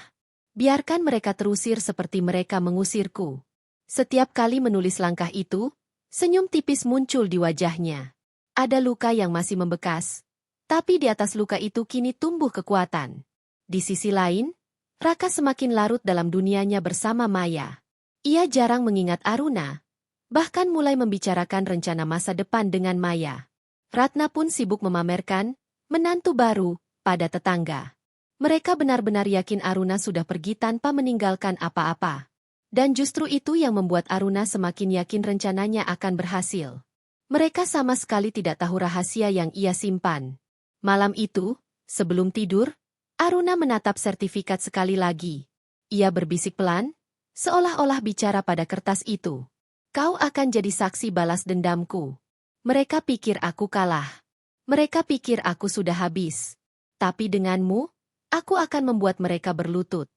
[SPEAKER 1] Biarkan mereka terusir seperti mereka mengusirku. Setiap kali menulis langkah itu, senyum tipis muncul di wajahnya. Ada luka yang masih membekas, tapi di atas luka itu kini tumbuh kekuatan. Di sisi lain, Raka semakin larut dalam dunianya bersama Maya. Ia jarang mengingat Aruna, bahkan mulai membicarakan rencana masa depan dengan Maya. Ratna pun sibuk memamerkan menantu baru pada tetangga. Mereka benar-benar yakin Aruna sudah pergi tanpa meninggalkan apa-apa. Dan justru itu yang membuat Aruna semakin yakin rencananya akan berhasil. Mereka sama sekali tidak tahu rahasia yang ia simpan. Malam itu, sebelum tidur, Aruna menatap sertifikat sekali lagi. Ia berbisik pelan, seolah-olah bicara pada kertas itu. Kau akan jadi saksi balas dendamku. Mereka pikir aku kalah. Mereka pikir aku sudah habis. Tapi denganmu, aku akan membuat mereka berlutut.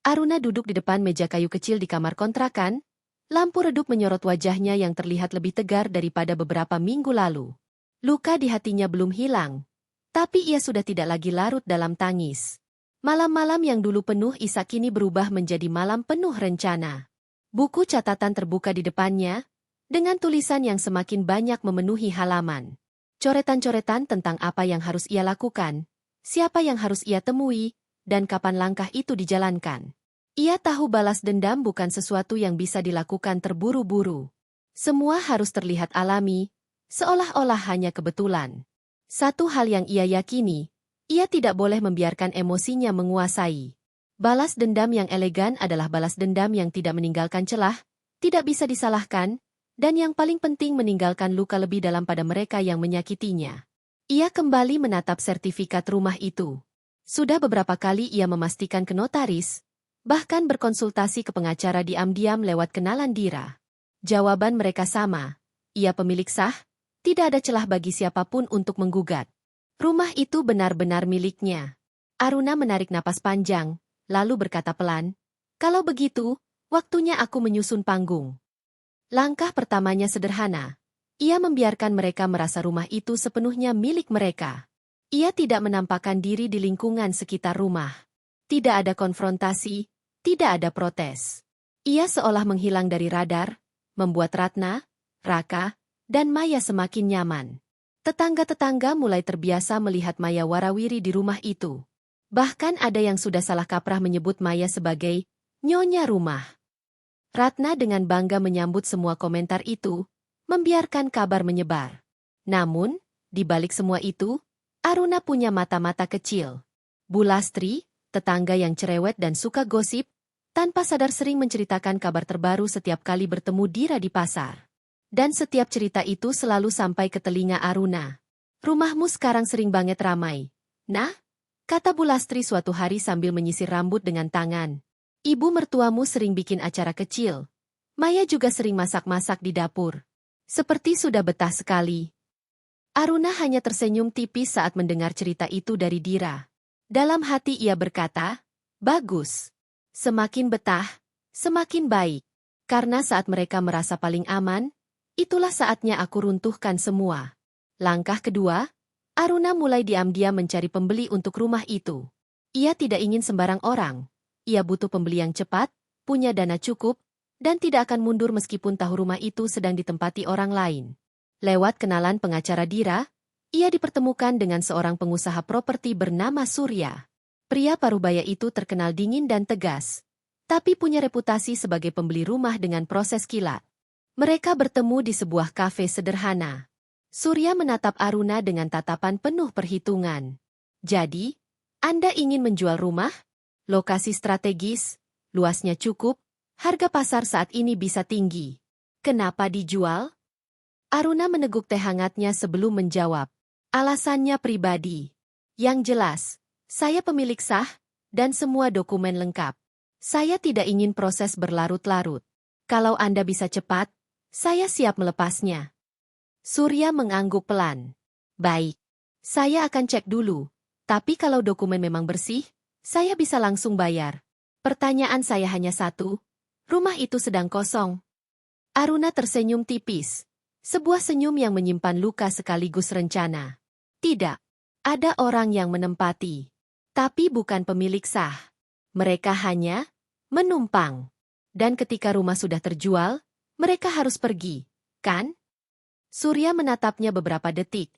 [SPEAKER 1] Aruna duduk di depan meja kayu kecil di kamar kontrakan. Lampu redup menyorot wajahnya yang terlihat lebih tegar daripada beberapa minggu lalu. Luka di hatinya belum hilang, tapi ia sudah tidak lagi larut dalam tangis. Malam-malam yang dulu penuh isak kini berubah menjadi malam penuh rencana. Buku catatan terbuka di depannya, dengan tulisan yang semakin banyak memenuhi halaman. Coretan-coretan tentang apa yang harus ia lakukan, siapa yang harus ia temui, dan kapan langkah itu dijalankan. Ia tahu balas dendam bukan sesuatu yang bisa dilakukan terburu-buru. Semua harus terlihat alami, seolah-olah hanya kebetulan. Satu hal yang ia yakini, ia tidak boleh membiarkan emosinya menguasai. Balas dendam yang elegan adalah balas dendam yang tidak meninggalkan celah, tidak bisa disalahkan, dan yang paling penting meninggalkan luka lebih dalam pada mereka yang menyakitinya. Ia kembali menatap sertifikat rumah itu. Sudah beberapa kali ia memastikan ke notaris, bahkan berkonsultasi ke pengacara diam-diam lewat kenalan Dira. Jawaban mereka sama, ia pemilik sah, tidak ada celah bagi siapapun untuk menggugat. Rumah itu benar-benar miliknya. Aruna menarik napas panjang, lalu berkata pelan, kalau begitu, waktunya aku menyusun panggung. Langkah pertamanya sederhana, ia membiarkan mereka merasa rumah itu sepenuhnya milik mereka. Ia tidak menampakkan diri di lingkungan sekitar rumah. Tidak ada konfrontasi, tidak ada protes. Ia seolah menghilang dari radar, membuat Ratna, Raka, dan Maya semakin nyaman. Tetangga-tetangga mulai terbiasa melihat Maya warawiri di rumah itu. Bahkan ada yang sudah salah kaprah menyebut Maya sebagai nyonya rumah. Ratna dengan bangga menyambut semua komentar itu, membiarkan kabar menyebar. Namun, di balik semua itu, Aruna punya mata-mata kecil. Bu Lastri, tetangga yang cerewet dan suka gosip, tanpa sadar sering menceritakan kabar terbaru setiap kali bertemu Dira di pasar. Dan setiap cerita itu selalu sampai ke telinga Aruna. Rumahmu sekarang sering banget ramai. Nah, kata Bu Lastri suatu hari sambil menyisir rambut dengan tangan. Ibu mertuamu sering bikin acara kecil. Maya juga sering masak-masak di dapur. Seperti sudah betah sekali. Aruna hanya tersenyum tipis saat mendengar cerita itu dari Dira. Dalam hati ia berkata, bagus. Semakin betah, semakin baik. Karena saat mereka merasa paling aman, itulah saatnya aku runtuhkan semua. Langkah kedua, Aruna mulai diam-diam mencari pembeli untuk rumah itu. Ia tidak ingin sembarang orang. Ia butuh pembeli yang cepat, punya dana cukup, dan tidak akan mundur meskipun tahu rumah itu sedang ditempati orang lain. Lewat kenalan pengacara Dira, ia dipertemukan dengan seorang pengusaha properti bernama Surya. Pria parubaya itu terkenal dingin dan tegas. tapi punya reputasi sebagai pembeli rumah dengan proses kilat. Mereka bertemu di sebuah kafe sederhana. Surya menatap Aruna dengan tatapan penuh perhitungan. Jadi, Anda ingin menjual rumah? Lokasi strategis, luasnya cukup, harga pasar saat ini bisa tinggi. Kenapa dijual? Aruna meneguk teh hangatnya sebelum menjawab. Alasannya pribadi. Yang jelas, saya pemilik sah, dan semua dokumen lengkap. Saya tidak ingin proses berlarut-larut. Kalau Anda bisa cepat, saya siap melepasnya. Surya mengangguk pelan. Baik, saya akan cek dulu. Tapi kalau dokumen memang bersih, saya bisa langsung bayar. Pertanyaan saya hanya satu, rumah itu sedang kosong. Aruna tersenyum tipis. Sebuah senyum yang menyimpan luka sekaligus rencana. Tidak, ada orang yang menempati. Tapi bukan pemilik sah. Mereka hanya menumpang. Dan ketika rumah sudah terjual, mereka harus pergi, kan? Surya menatapnya beberapa detik,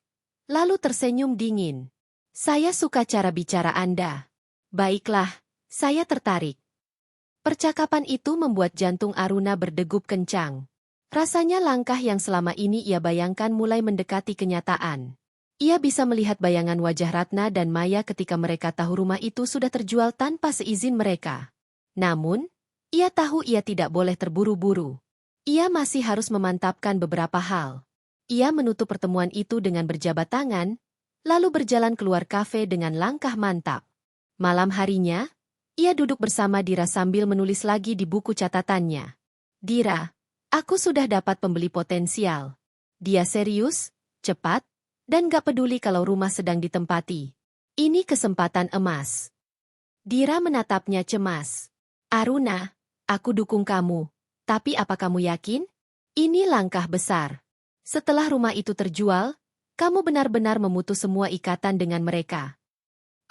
[SPEAKER 1] lalu tersenyum dingin. Saya suka cara bicara Anda. Baiklah, saya tertarik. Percakapan itu membuat jantung Aruna berdegup kencang. Rasanya langkah yang selama ini ia bayangkan mulai mendekati kenyataan. Ia bisa melihat bayangan wajah Ratna dan Maya ketika mereka tahu rumah itu sudah terjual tanpa seizin mereka. Namun, ia tahu ia tidak boleh terburu-buru. Ia masih harus memantapkan beberapa hal. Ia menutup pertemuan itu dengan berjabat tangan, lalu berjalan keluar kafe dengan langkah mantap. Malam harinya, ia duduk bersama Dira sambil menulis lagi di buku catatannya. Dira, aku sudah dapat pembeli potensial. Dia serius, cepat, dan gak peduli kalau rumah sedang ditempati. Ini kesempatan emas. Dira menatapnya cemas. Aruna, aku dukung kamu. Tapi apa kamu yakin? Ini langkah besar. Setelah rumah itu terjual, kamu benar-benar memutus semua ikatan dengan mereka.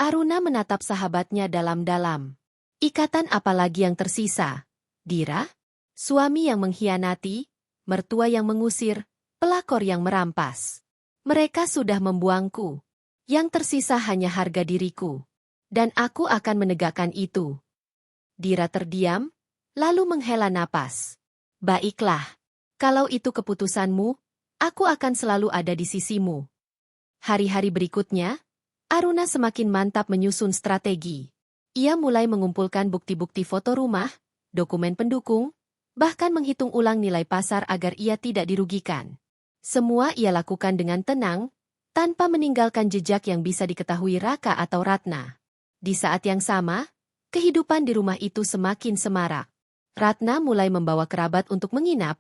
[SPEAKER 1] Aruna menatap sahabatnya dalam-dalam. Ikatan apa lagi yang tersisa? Dira? Suami yang mengkhianati, mertua yang mengusir, pelakor yang merampas. Mereka sudah membuangku. Yang tersisa hanya harga diriku. Dan aku akan menegakkan itu. Dira terdiam, lalu menghela napas. Baiklah, kalau itu keputusanmu, aku akan selalu ada di sisimu. Hari-hari berikutnya, Aruna semakin mantap menyusun strategi. Ia mulai mengumpulkan bukti-bukti foto rumah, dokumen pendukung, bahkan menghitung ulang nilai pasar agar ia tidak dirugikan. Semua ia lakukan dengan tenang, tanpa meninggalkan jejak yang bisa diketahui Raka atau Ratna. Di saat yang sama, kehidupan di rumah itu semakin semarak. Ratna mulai membawa kerabat untuk menginap.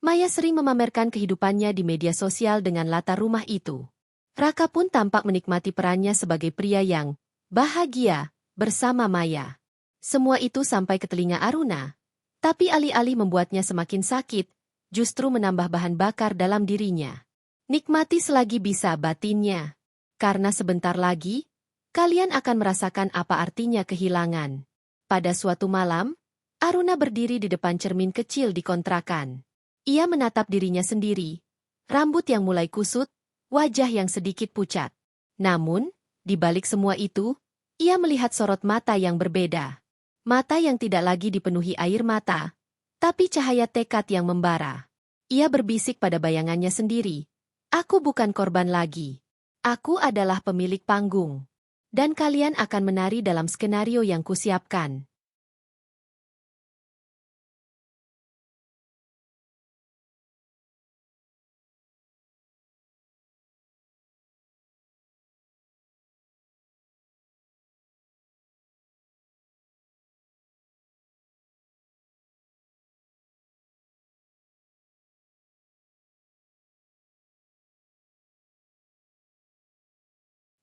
[SPEAKER 1] Maya sering memamerkan kehidupannya di media sosial dengan latar rumah itu. Raka pun tampak menikmati perannya sebagai pria yang bahagia bersama Maya. Semua itu sampai ke telinga Aruna. Tapi alih-alih membuatnya semakin sakit, justru menambah bahan bakar dalam dirinya. Nikmati selagi bisa batinnya. Karena sebentar lagi, kalian akan merasakan apa artinya kehilangan. Pada suatu malam, Aruna berdiri di depan cermin kecil di kontrakan. Ia menatap dirinya sendiri, rambut yang mulai kusut, wajah yang sedikit pucat. Namun, di balik semua itu, ia melihat sorot mata yang berbeda. Mata yang tidak lagi dipenuhi air mata, tapi cahaya tekad yang membara. Ia berbisik pada bayangannya sendiri. Aku bukan korban lagi. Aku adalah pemilik panggung. Dan kalian akan menari dalam skenario yang kusiapkan.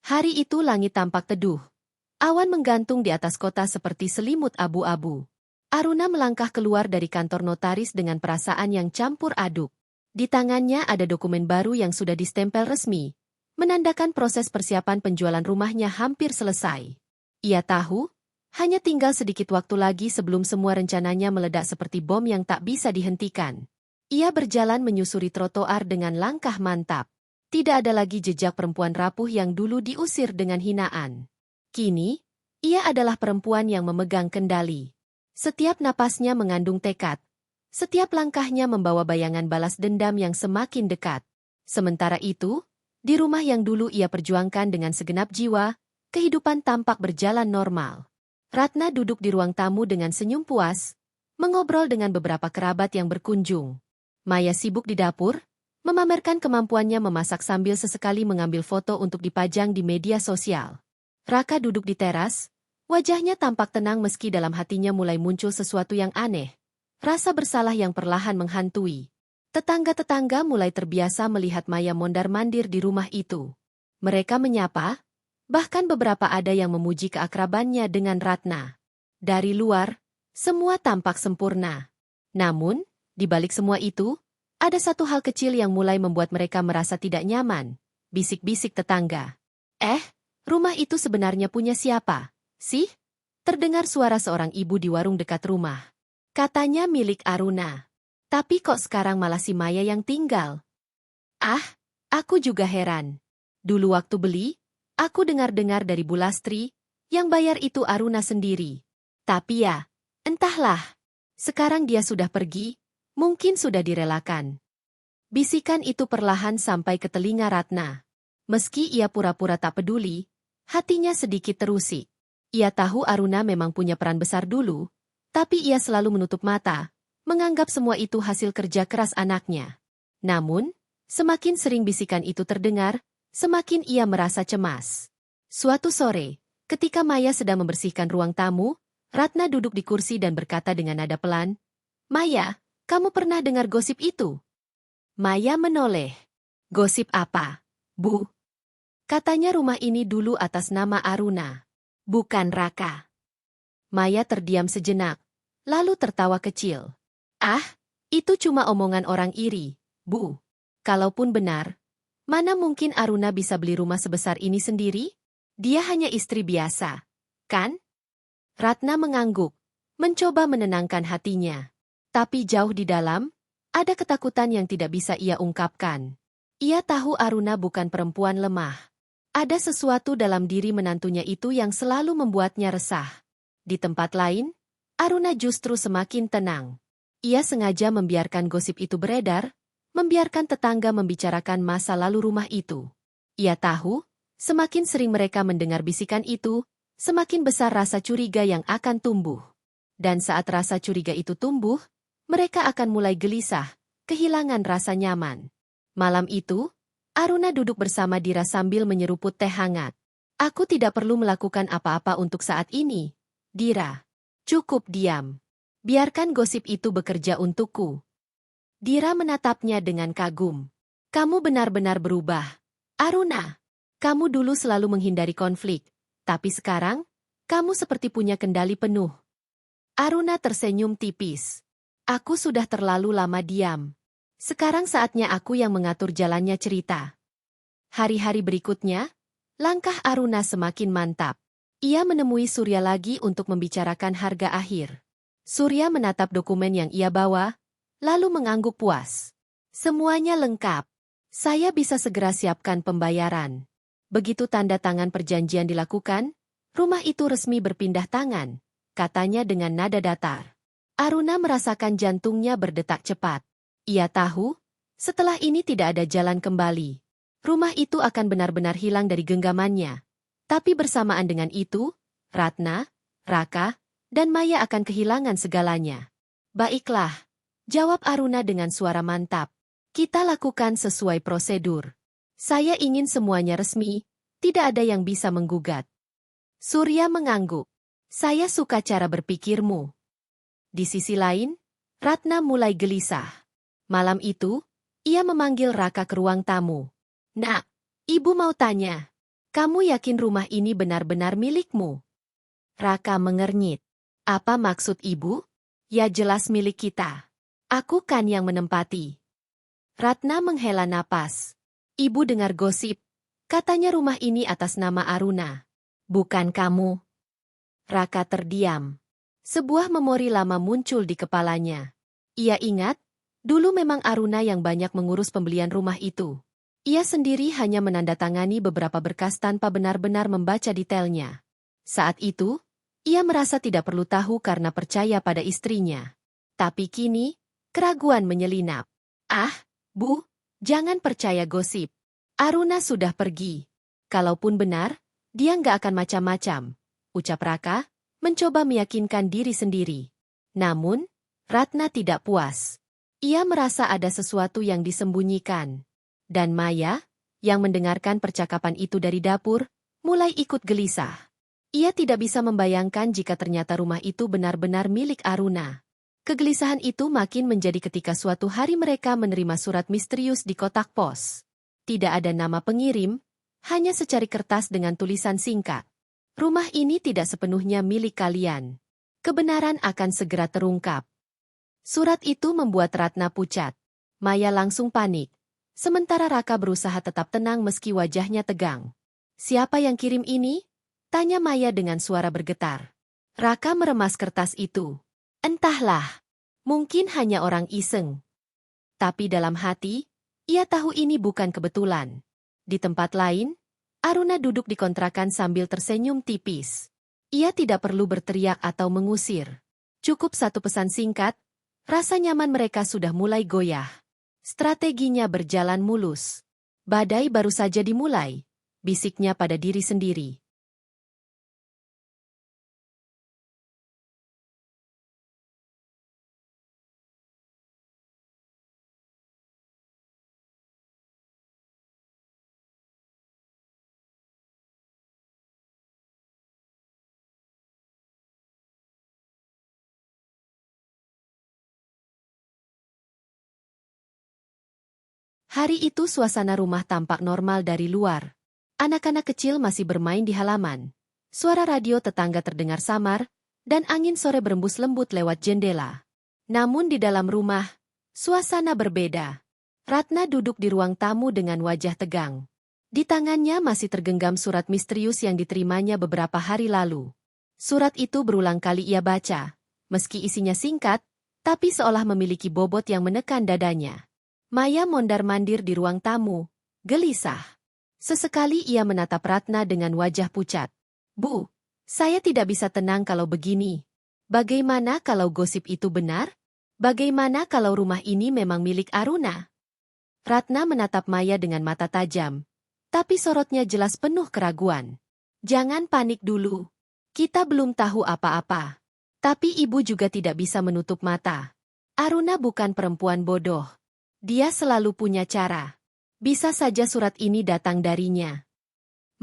[SPEAKER 1] Hari itu langit tampak teduh. Awan menggantung di atas kota seperti selimut abu-abu. Aruna melangkah keluar dari kantor notaris dengan perasaan yang campur aduk. Di tangannya ada dokumen baru yang sudah distempel resmi, menandakan proses persiapan penjualan rumahnya hampir selesai. Ia tahu, hanya tinggal sedikit waktu lagi sebelum semua rencananya meledak seperti bom yang tak bisa dihentikan. Ia berjalan menyusuri trotoar dengan langkah mantap. Tidak ada lagi jejak perempuan rapuh yang dulu diusir dengan hinaan. Kini, ia adalah perempuan yang memegang kendali. Setiap napasnya mengandung tekad. Setiap langkahnya membawa bayangan balas dendam yang semakin dekat. Sementara itu, di rumah yang dulu ia perjuangkan dengan segenap jiwa, kehidupan tampak berjalan normal. Ratna duduk di ruang tamu dengan senyum puas, mengobrol dengan beberapa kerabat yang berkunjung. Maya sibuk di dapur, memamerkan kemampuannya memasak sambil sesekali mengambil foto untuk dipajang di media sosial. Raka duduk di teras, wajahnya tampak tenang meski dalam hatinya mulai muncul sesuatu yang aneh. Rasa bersalah yang perlahan menghantui. Tetangga-tetangga mulai terbiasa melihat Maya mondar-mandir di rumah itu. Mereka menyapa, bahkan beberapa ada yang memuji keakrabannya dengan Ratna. Dari luar, semua tampak sempurna. Namun, di balik semua itu, ada satu hal kecil yang mulai membuat mereka merasa tidak nyaman. Bisik-bisik tetangga. Rumah itu sebenarnya punya siapa, sih? Terdengar suara seorang ibu di warung dekat rumah. Katanya milik Aruna. Tapi kok sekarang malah si Maya yang tinggal? Aku juga heran. Dulu waktu beli, aku dengar-dengar dari Bu Lastri, yang bayar itu Aruna sendiri. Tapi ya, entahlah. Sekarang dia sudah pergi, mungkin sudah direlakan. Bisikan itu perlahan sampai ke telinga Ratna. Meski ia pura-pura tak peduli, hatinya sedikit terusik. Ia tahu Aruna memang punya peran besar dulu, tapi ia selalu menutup mata, menganggap semua itu hasil kerja keras anaknya. Namun, semakin sering bisikan itu terdengar, semakin ia merasa cemas. Suatu sore, ketika Maya sedang membersihkan ruang tamu, Ratna duduk di kursi dan berkata dengan nada pelan, "Maya, kamu pernah dengar gosip itu?" Maya menoleh. "Gosip apa, Bu?" Katanya rumah ini dulu atas nama Aruna, bukan Raka. Maya terdiam sejenak, lalu tertawa kecil. Itu cuma omongan orang iri, Bu. Kalaupun benar, mana mungkin Aruna bisa beli rumah sebesar ini sendiri? Dia hanya istri biasa, kan? Ratna mengangguk, mencoba menenangkan hatinya. Tapi jauh di dalam, ada ketakutan yang tidak bisa ia ungkapkan. Ia tahu Aruna bukan perempuan lemah. Ada sesuatu dalam diri menantunya itu yang selalu membuatnya resah. Di tempat lain, Aruna justru semakin tenang. Ia sengaja membiarkan gosip itu beredar, membiarkan tetangga membicarakan masa lalu rumah itu. Ia tahu, semakin sering mereka mendengar bisikan itu, semakin besar rasa curiga yang akan tumbuh. Dan saat rasa curiga itu tumbuh, mereka akan mulai gelisah, kehilangan rasa nyaman. Malam itu, Aruna duduk bersama Dira sambil menyeruput teh hangat. "Aku tidak perlu melakukan apa-apa untuk saat ini, Dira. Cukup diam. Biarkan gosip itu bekerja untukku." Dira menatapnya dengan kagum. "Kamu benar-benar berubah, Aruna. Kamu dulu selalu menghindari konflik, tapi sekarang, kamu seperti punya kendali penuh." Aruna tersenyum tipis. "Aku sudah terlalu lama diam. Sekarang saatnya aku yang mengatur jalannya cerita." Hari-hari berikutnya, langkah Aruna semakin mantap. Ia menemui Surya lagi untuk membicarakan harga akhir. Surya menatap dokumen yang ia bawa, lalu mengangguk puas. "Semuanya lengkap. Saya bisa segera siapkan pembayaran." Begitu tanda tangan perjanjian dilakukan, rumah itu resmi berpindah tangan, katanya dengan nada datar. Aruna merasakan jantungnya berdetak cepat. Ia tahu, setelah ini tidak ada jalan kembali. Rumah itu akan benar-benar hilang dari genggamannya. Tapi bersamaan dengan itu, Ratna, Raka, dan Maya akan kehilangan segalanya. "Baiklah," jawab Aruna dengan suara mantap. "Kita lakukan sesuai prosedur. Saya ingin semuanya resmi, tidak ada yang bisa menggugat." Surya mengangguk. "Saya suka cara berpikirmu." Di sisi lain, Ratna mulai gelisah. Malam itu, ia memanggil Raka ke ruang tamu. "Nak, Ibu mau tanya, kamu yakin rumah ini benar-benar milikmu?" Raka mengernyit. "Apa maksud Ibu?" "Ya jelas milik kita. Aku kan yang menempati." Ratna menghela napas. "Ibu dengar gosip, katanya rumah ini atas nama Aruna. Bukan kamu." Raka terdiam. Sebuah memori lama muncul di kepalanya. Ia ingat, dulu memang Aruna yang banyak mengurus pembelian rumah itu. Ia sendiri hanya menandatangani beberapa berkas tanpa benar-benar membaca detailnya. Saat itu, Ia merasa tidak perlu tahu karena percaya pada istrinya. Tapi kini, keraguan menyelinap. Ah, Bu, jangan percaya gosip. Aruna sudah pergi. Kalaupun benar, dia nggak akan macam-macam, ucap Raka, mencoba meyakinkan diri sendiri. Namun, Ratna tidak puas. Ia merasa ada sesuatu yang disembunyikan. Dan Maya, yang mendengarkan percakapan itu dari dapur, mulai ikut gelisah. Ia tidak bisa membayangkan jika ternyata rumah itu benar-benar milik Aruna. Kegelisahan itu makin menjadi ketika suatu hari mereka menerima surat misterius di kotak pos. Tidak ada nama pengirim, hanya secari kertas dengan tulisan singkat. Rumah ini tidak sepenuhnya milik kalian. Kebenaran akan segera terungkap. Surat itu membuat Ratna pucat. Maya langsung panik. Sementara Raka berusaha tetap tenang meski wajahnya tegang. Siapa yang kirim ini? Tanya Maya dengan suara bergetar. Raka meremas kertas itu. Entahlah, mungkin hanya orang iseng. Tapi dalam hati, ia tahu ini bukan kebetulan. Di tempat lain, Aruna duduk di kontrakan sambil tersenyum tipis. Ia tidak perlu berteriak atau mengusir. Cukup satu pesan singkat, rasa nyaman mereka sudah mulai goyah. Strateginya berjalan mulus. Badai baru saja dimulai, bisiknya pada diri sendiri. Hari itu suasana rumah tampak normal dari luar. Anak-anak kecil masih bermain di halaman. Suara radio tetangga terdengar samar, dan angin sore berembus lembut lewat jendela. Namun di dalam rumah, suasana berbeda. Ratna duduk di ruang tamu dengan wajah tegang. Di tangannya masih tergenggam surat misterius yang diterimanya beberapa hari lalu. Surat itu berulang kali ia baca, meski isinya singkat, tapi seolah memiliki bobot yang menekan dadanya. Maya mondar-mandir di ruang tamu, gelisah. Sesekali ia menatap Ratna dengan wajah pucat. Bu, saya tidak bisa tenang kalau begini. Bagaimana kalau gosip itu benar? Bagaimana kalau rumah ini memang milik Aruna? Ratna menatap Maya dengan mata tajam, tapi sorotnya jelas penuh keraguan. Jangan panik dulu. Kita belum tahu apa-apa. Tapi ibu juga tidak bisa menutup mata. Aruna bukan perempuan bodoh. Dia selalu punya cara. Bisa saja surat ini datang darinya.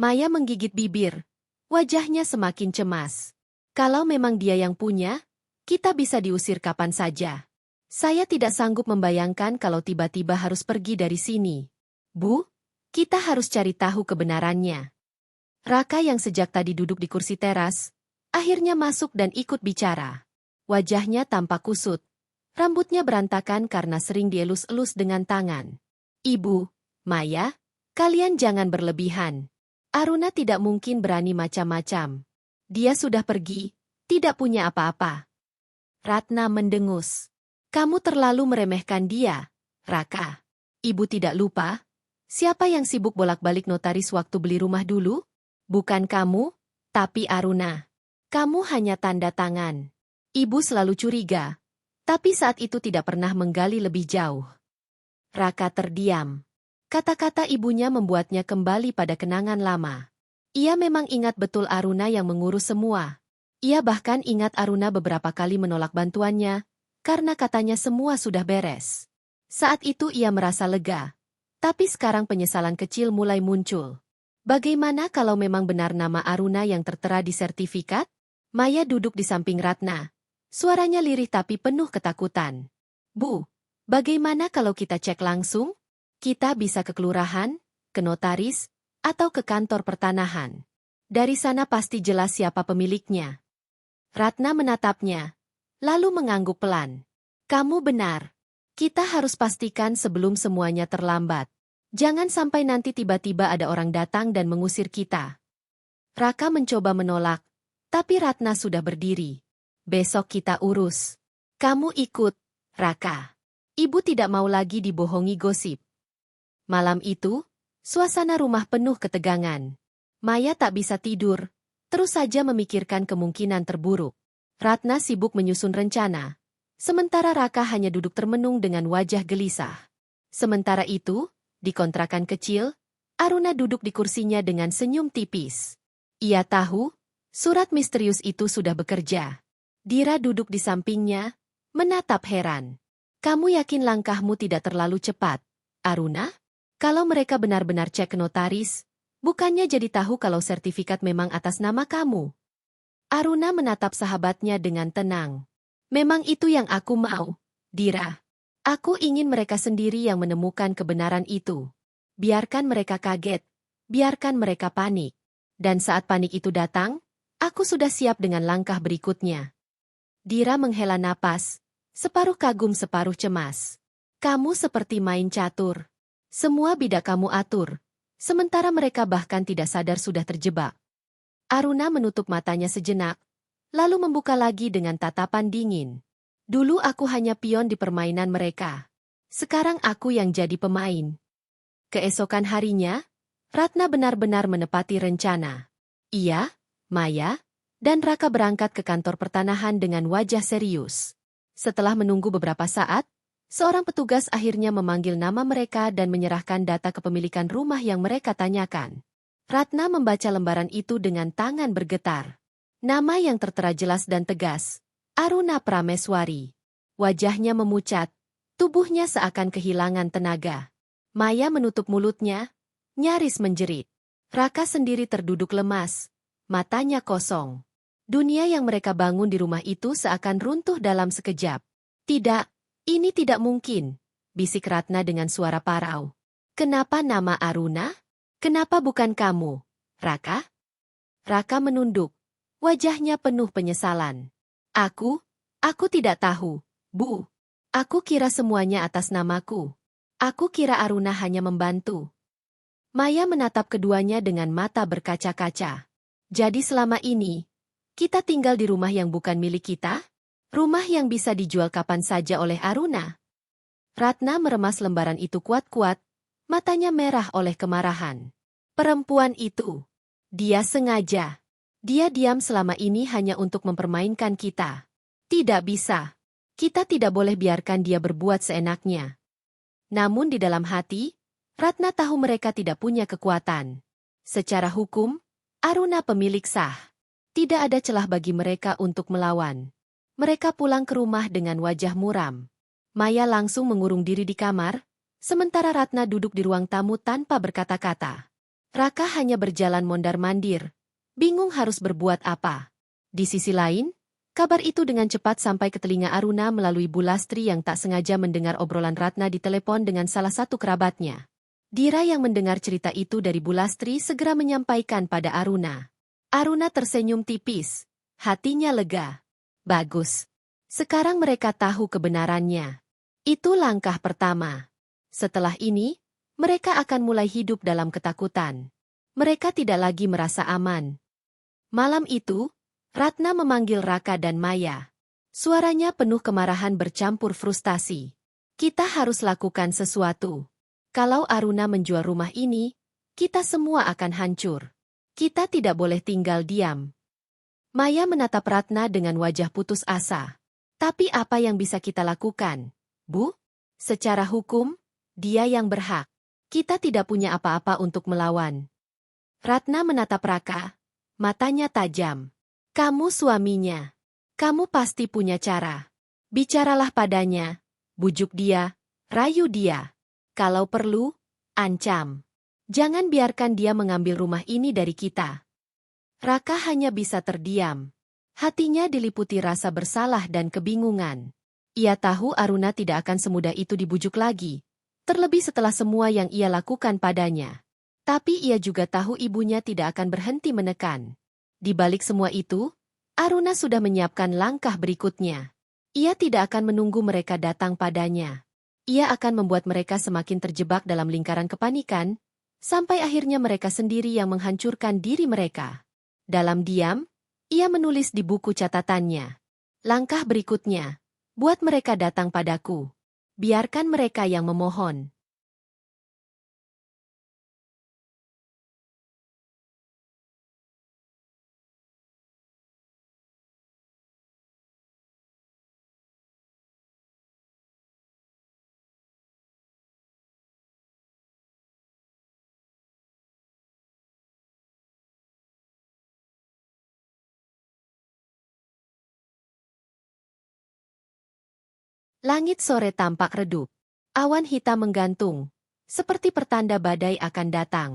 [SPEAKER 1] Maya menggigit bibir. Wajahnya semakin cemas. Kalau memang dia yang punya, kita bisa diusir kapan saja. Saya tidak sanggup membayangkan kalau tiba-tiba harus pergi dari sini. Bu, kita harus cari tahu kebenarannya. Raka yang sejak tadi duduk di kursi teras, akhirnya masuk dan ikut bicara. Wajahnya tampak kusut. Rambutnya berantakan karena sering dielus-elus dengan tangan. Ibu, Maya, kalian jangan berlebihan. Aruna tidak mungkin berani macam-macam. Dia sudah pergi, tidak punya apa-apa. Ratna mendengus. Kamu terlalu meremehkan dia, Raka. Ibu tidak lupa? Siapa yang sibuk bolak-balik notaris waktu beli rumah dulu? Bukan kamu, tapi Aruna. Kamu hanya tanda tangan. Ibu selalu curiga. Tapi saat itu tidak pernah menggali lebih jauh. Raka terdiam. Kata-kata ibunya membuatnya kembali pada kenangan lama. Ia memang ingat betul Aruna yang mengurus semua. Ia bahkan ingat Aruna beberapa kali menolak bantuannya, karena katanya semua sudah beres. Saat itu ia merasa lega. Tapi sekarang penyesalan kecil mulai muncul. Bagaimana kalau memang benar nama Aruna yang tertera di sertifikat? Maya duduk di samping Ratna. Suaranya lirih tapi penuh ketakutan. Bu, bagaimana kalau kita cek langsung? Kita bisa ke kelurahan, ke notaris, atau ke kantor pertanahan. Dari sana pasti jelas siapa pemiliknya. Ratna menatapnya, lalu mengangguk pelan. Kamu benar. Kita harus pastikan sebelum semuanya terlambat. Jangan sampai nanti tiba-tiba ada orang datang dan mengusir kita. Raka mencoba menolak, tapi Ratna sudah berdiri. Besok kita urus. Kamu ikut, Raka. Ibu tidak mau lagi dibohongi gosip. Malam itu, suasana rumah penuh ketegangan. Maya tak bisa tidur. terus saja memikirkan kemungkinan terburuk. Ratna sibuk menyusun rencana, sementara Raka hanya duduk termenung dengan wajah gelisah. Sementara itu, di kontrakan kecil, Aruna duduk di kursinya dengan senyum tipis. Ia tahu, surat misterius itu sudah bekerja. Dira duduk di sampingnya, menatap heran. Kamu yakin langkahmu tidak terlalu cepat, Aruna? Kalau mereka benar-benar cek ke notaris, bukannya jadi tahu kalau sertifikat memang atas nama kamu? Aruna menatap sahabatnya dengan tenang. Memang itu yang aku mau, Dira. Aku ingin mereka sendiri yang menemukan kebenaran itu. Biarkan mereka kaget, biarkan mereka panik. Dan saat panik itu datang, aku sudah siap dengan langkah berikutnya. Dira menghela napas, separuh kagum separuh cemas. Kamu seperti main catur. Semua bidak kamu atur, sementara mereka bahkan tidak sadar sudah terjebak. Aruna menutup matanya sejenak, lalu membuka lagi dengan tatapan dingin. Dulu aku hanya pion di permainan mereka. Sekarang aku yang jadi pemain. Keesokan harinya, Ratna benar-benar menepati rencana. Ia, Maya, dan Raka berangkat ke kantor pertanahan dengan wajah serius. Setelah menunggu beberapa saat, seorang petugas akhirnya memanggil nama mereka dan menyerahkan data kepemilikan rumah yang mereka tanyakan. Ratna membaca lembaran itu dengan tangan bergetar. Nama yang tertera jelas dan tegas, Aruna Prameswari. Wajahnya memucat, tubuhnya seakan kehilangan tenaga. Maya menutup mulutnya, nyaris menjerit. Raka sendiri terduduk lemas, matanya kosong. Dunia yang mereka bangun di rumah itu seakan runtuh dalam sekejap. Tidak, ini tidak mungkin, bisik Ratna dengan suara parau. Kenapa nama Aruna? Kenapa bukan kamu, Raka? Raka menunduk, wajahnya penuh penyesalan. Aku tidak tahu, Bu. Aku kira semuanya atas namaku. Aku kira Aruna hanya membantu. Maya menatap keduanya dengan mata berkaca-kaca. Jadi selama ini, kita tinggal di rumah yang bukan milik kita? Rumah yang bisa dijual kapan saja oleh Aruna? Ratna meremas lembaran itu kuat-kuat, matanya merah oleh kemarahan. Perempuan itu, dia sengaja. Dia diam selama ini hanya untuk mempermainkan kita. Tidak bisa. Kita tidak boleh biarkan dia berbuat seenaknya. Namun di dalam hati, Ratna tahu mereka tidak punya kekuatan. Secara hukum, Aruna pemilik sah. Tidak ada celah bagi mereka untuk melawan. Mereka pulang ke rumah dengan wajah muram. Maya langsung mengurung diri di kamar, sementara Ratna duduk di ruang tamu tanpa berkata-kata. Raka hanya berjalan mondar-mandir, bingung harus berbuat apa. Di sisi lain, kabar itu dengan cepat sampai ke telinga Aruna melalui Bu Lastri yang tak sengaja mendengar obrolan Ratna di telepon dengan salah satu kerabatnya. Dira yang mendengar cerita itu dari Bu Lastri segera menyampaikan pada Aruna. Aruna tersenyum tipis, hatinya lega. Bagus. Sekarang mereka tahu kebenarannya. Itu langkah pertama. Setelah ini, mereka akan mulai hidup dalam ketakutan. Mereka tidak lagi merasa aman. Malam itu, Ratna memanggil Raka dan Maya. Suaranya penuh kemarahan bercampur frustasi. Kita harus lakukan sesuatu. Kalau Aruna menjual rumah ini, kita semua akan hancur. Kita tidak boleh tinggal diam. Maya menatap Ratna dengan wajah putus asa. Tapi apa yang bisa kita lakukan, Bu? Secara hukum, dia yang berhak. Kita tidak punya apa-apa untuk melawan. Ratna menatap Raka, matanya tajam. Kamu suaminya. Kamu pasti punya cara. Bicaralah padanya, bujuk dia, rayu dia. Kalau perlu, ancam. Jangan biarkan dia mengambil rumah ini dari kita. Raka hanya bisa terdiam. Hatinya diliputi rasa bersalah dan kebingungan. Ia tahu Aruna tidak akan semudah itu dibujuk lagi, terlebih setelah semua yang ia lakukan padanya. Tapi ia juga tahu ibunya tidak akan berhenti menekan. Di balik semua itu, Aruna sudah menyiapkan langkah berikutnya. Ia tidak akan menunggu mereka datang padanya. Ia akan membuat mereka semakin terjebak dalam lingkaran kepanikan, sampai akhirnya mereka sendiri yang menghancurkan diri mereka. Dalam diam, ia menulis di buku catatannya. Langkah berikutnya, buat mereka datang padaku. Biarkan mereka yang memohon. Langit sore tampak redup. Awan hitam menggantung, seperti pertanda badai akan datang.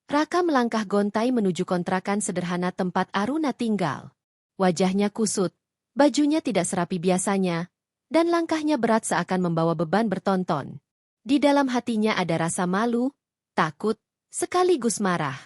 [SPEAKER 1] Raka melangkah gontai menuju kontrakan sederhana tempat Aruna tinggal. Wajahnya kusut, bajunya tidak serapi biasanya, dan langkahnya berat seakan membawa beban bertonton. Di dalam hatinya ada rasa malu, takut, sekaligus marah.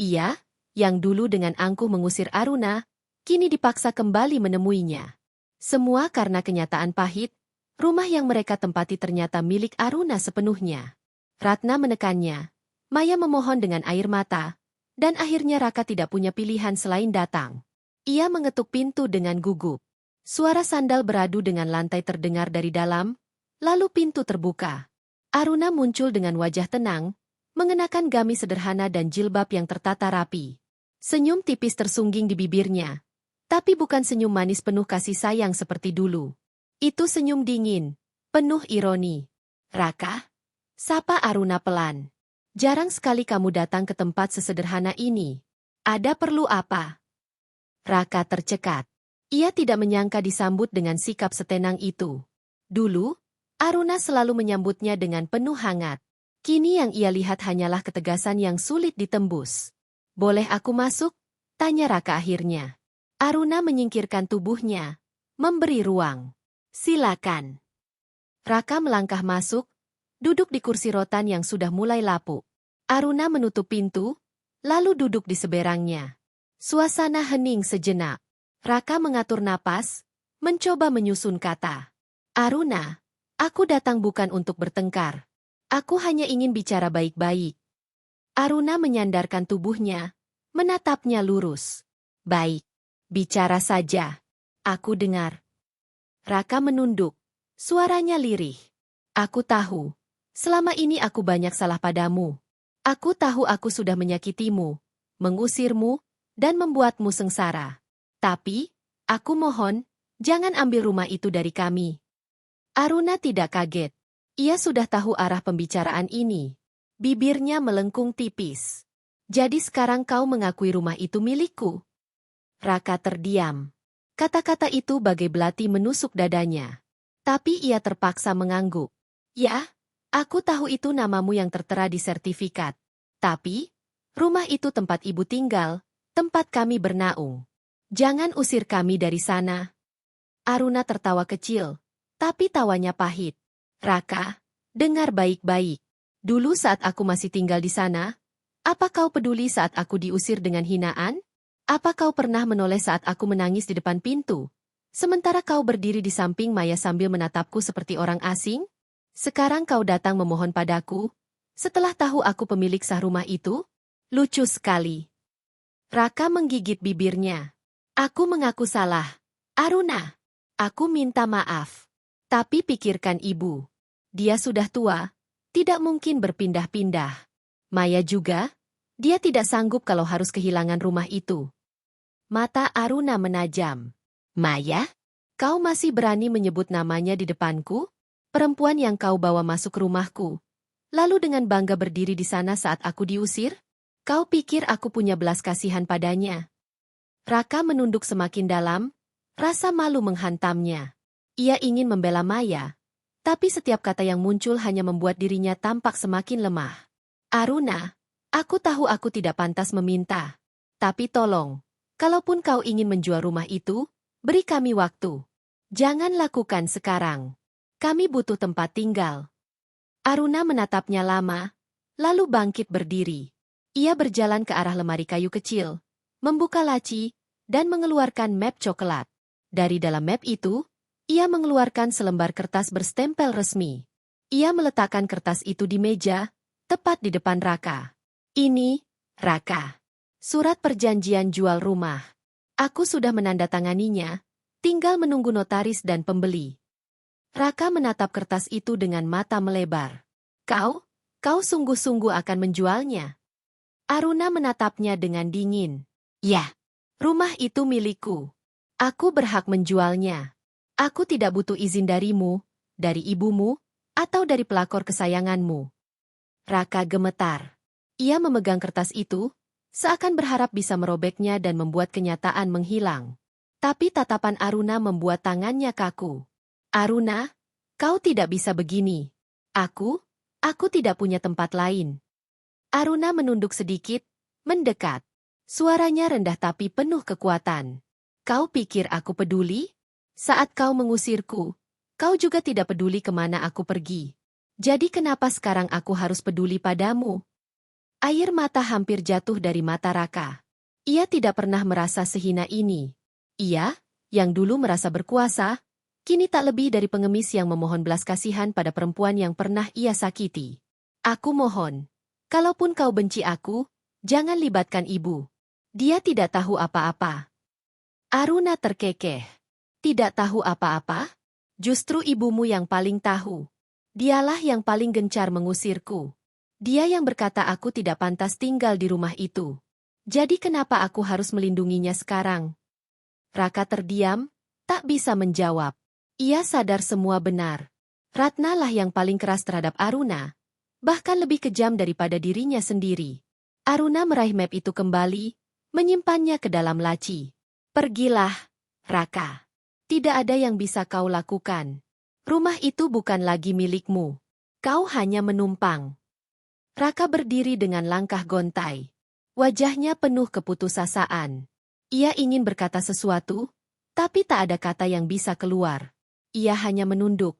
[SPEAKER 1] Ia, yang dulu dengan angkuh mengusir Aruna, kini dipaksa kembali menemuinya. Semua karena kenyataan pahit, rumah yang mereka tempati ternyata milik Aruna sepenuhnya. Ratna menekannya, Maya memohon dengan air mata, dan akhirnya Raka tidak punya pilihan selain datang. Ia mengetuk pintu dengan gugup. Suara sandal beradu dengan lantai terdengar dari dalam, lalu pintu terbuka. Aruna muncul dengan wajah tenang, mengenakan gamis sederhana dan jilbab yang tertata rapi. Senyum tipis tersungging di bibirnya, tapi bukan senyum manis penuh kasih sayang seperti dulu. Itu senyum dingin, penuh ironi. Raka? Sapa Aruna pelan. Jarang sekali kamu datang ke tempat sesederhana ini. Ada perlu apa? Raka tercekat. Ia tidak menyangka disambut dengan sikap setenang itu. Dulu, Aruna selalu menyambutnya dengan penuh hangat. Kini yang ia lihat hanyalah ketegasan yang sulit ditembus. Boleh aku masuk? Tanya Raka akhirnya. Aruna menyingkirkan tubuhnya, memberi ruang. Silakan. Raka melangkah masuk, duduk di kursi rotan yang sudah mulai lapuk. Aruna menutup pintu, lalu duduk di seberangnya. Suasana hening sejenak. Raka mengatur napas, mencoba menyusun kata. Aruna, aku datang bukan untuk bertengkar. Aku hanya ingin bicara baik-baik. Aruna menyandarkan tubuhnya, menatapnya lurus. Baik, bicara saja. Aku dengar. Raka menunduk, suaranya lirih. Aku tahu, selama ini aku banyak salah padamu. Aku tahu aku sudah menyakitimu, mengusirmu, dan membuatmu sengsara. Tapi, aku mohon, jangan ambil rumah itu dari kami. Aruna tidak kaget. Ia sudah tahu arah pembicaraan ini. Bibirnya melengkung tipis. Jadi sekarang kau mengakui rumah itu milikku? Raka terdiam. Kata-kata itu bagai belati menusuk dadanya. Tapi ia terpaksa mengangguk. Ya, aku tahu itu namamu yang tertera di sertifikat. Tapi, rumah itu tempat ibu tinggal, tempat kami bernaung. Jangan usir kami dari sana. Aruna tertawa kecil, tapi tawanya pahit. Raka, dengar baik-baik. Dulu saat aku masih tinggal di sana, apa kau peduli saat aku diusir dengan hinaan? Apa kau pernah menoleh saat aku menangis di depan pintu? Sementara kau berdiri di samping Maya sambil menatapku seperti orang asing? Sekarang kau datang memohon padaku, setelah tahu aku pemilik sah rumah itu? Lucu sekali. Raka menggigit bibirnya. Aku mengaku salah. Aruna, aku minta maaf. Tapi pikirkan ibu. Dia sudah tua, tidak mungkin berpindah-pindah. Maya juga, dia tidak sanggup kalau harus kehilangan rumah itu. Mata Aruna menajam. Maya? Kau masih berani menyebut namanya di depanku? Perempuan yang kau bawa masuk rumahku. Lalu dengan bangga berdiri di sana saat aku diusir? Kau pikir aku punya belas kasihan padanya? Raka menunduk semakin dalam, rasa malu menghantamnya. Ia ingin membela Maya, tapi setiap kata yang muncul hanya membuat dirinya tampak semakin lemah. Aruna, aku tahu aku tidak pantas meminta. Tapi tolong, kalaupun kau ingin menjual rumah itu, beri kami waktu. Jangan lakukan sekarang. Kami butuh tempat tinggal. Aruna menatapnya lama, lalu bangkit berdiri. Ia berjalan ke arah lemari kayu kecil, membuka laci, dan mengeluarkan map coklat. Dari dalam map itu, ia mengeluarkan selembar kertas berstempel resmi. Ia meletakkan kertas itu di meja, tepat di depan Raka. Ini, Raka. Surat perjanjian jual rumah. Aku sudah menandatanganinya, tinggal menunggu notaris dan pembeli. Raka menatap kertas itu dengan mata melebar. Kau sungguh-sungguh akan menjualnya? Aruna menatapnya dengan dingin. Ya, rumah itu milikku. Aku berhak menjualnya. Aku tidak butuh izin darimu, dari ibumu, atau dari pelakor kesayanganmu. Raka gemetar. Ia memegang kertas itu, seakan berharap bisa merobeknya dan membuat kenyataan menghilang. Tapi tatapan Aruna membuat tangannya kaku. Aruna, Kau tidak bisa begini. Aku tidak punya tempat lain. Aruna menunduk sedikit, mendekat. Suaranya rendah tapi penuh kekuatan. Kau pikir aku peduli? Saat kau mengusirku, kau juga tidak peduli kemana aku pergi. Jadi kenapa sekarang aku harus peduli padamu? Air mata hampir jatuh dari mata Raka. Ia tidak pernah merasa sehina ini. Ia, yang dulu merasa berkuasa, kini tak lebih dari pengemis yang memohon belas kasihan pada perempuan yang pernah ia sakiti. Aku mohon, kalaupun kau benci aku, jangan libatkan ibu. Dia tidak tahu apa-apa. Aruna terkekeh. Tidak tahu apa-apa? Justru ibumu yang paling tahu. Dialah yang paling gencar mengusirku. Dia yang berkata aku tidak pantas tinggal di rumah itu. Jadi kenapa aku harus melindunginya sekarang? Raka terdiam, tak bisa menjawab. Ia sadar semua benar. Ratna lah yang paling keras terhadap Aruna, bahkan lebih kejam daripada dirinya sendiri. Aruna meraih map itu kembali, menyimpannya ke dalam laci. Pergilah, Raka. Tidak ada yang bisa kau lakukan. Rumah itu bukan lagi milikmu. Kau hanya menumpang. Raka berdiri dengan langkah gontai. Wajahnya penuh keputusasaan. Ia ingin berkata sesuatu, tapi tak ada kata yang bisa keluar. Ia hanya menunduk,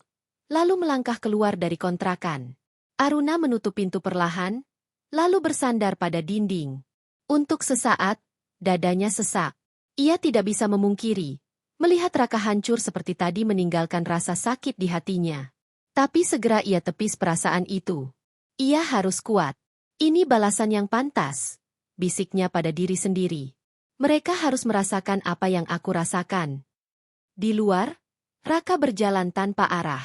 [SPEAKER 1] lalu melangkah keluar dari kontrakan. Aruna menutup pintu perlahan, lalu bersandar pada dinding. Untuk sesaat, dadanya sesak. Ia tidak bisa memungkiri, melihat Raka hancur seperti tadi meninggalkan rasa sakit di hatinya. Tapi segera ia tepis perasaan itu. Ia harus kuat. Ini balasan yang pantas, bisiknya pada diri sendiri. Mereka harus merasakan apa yang aku rasakan. Di luar, Raka berjalan tanpa arah.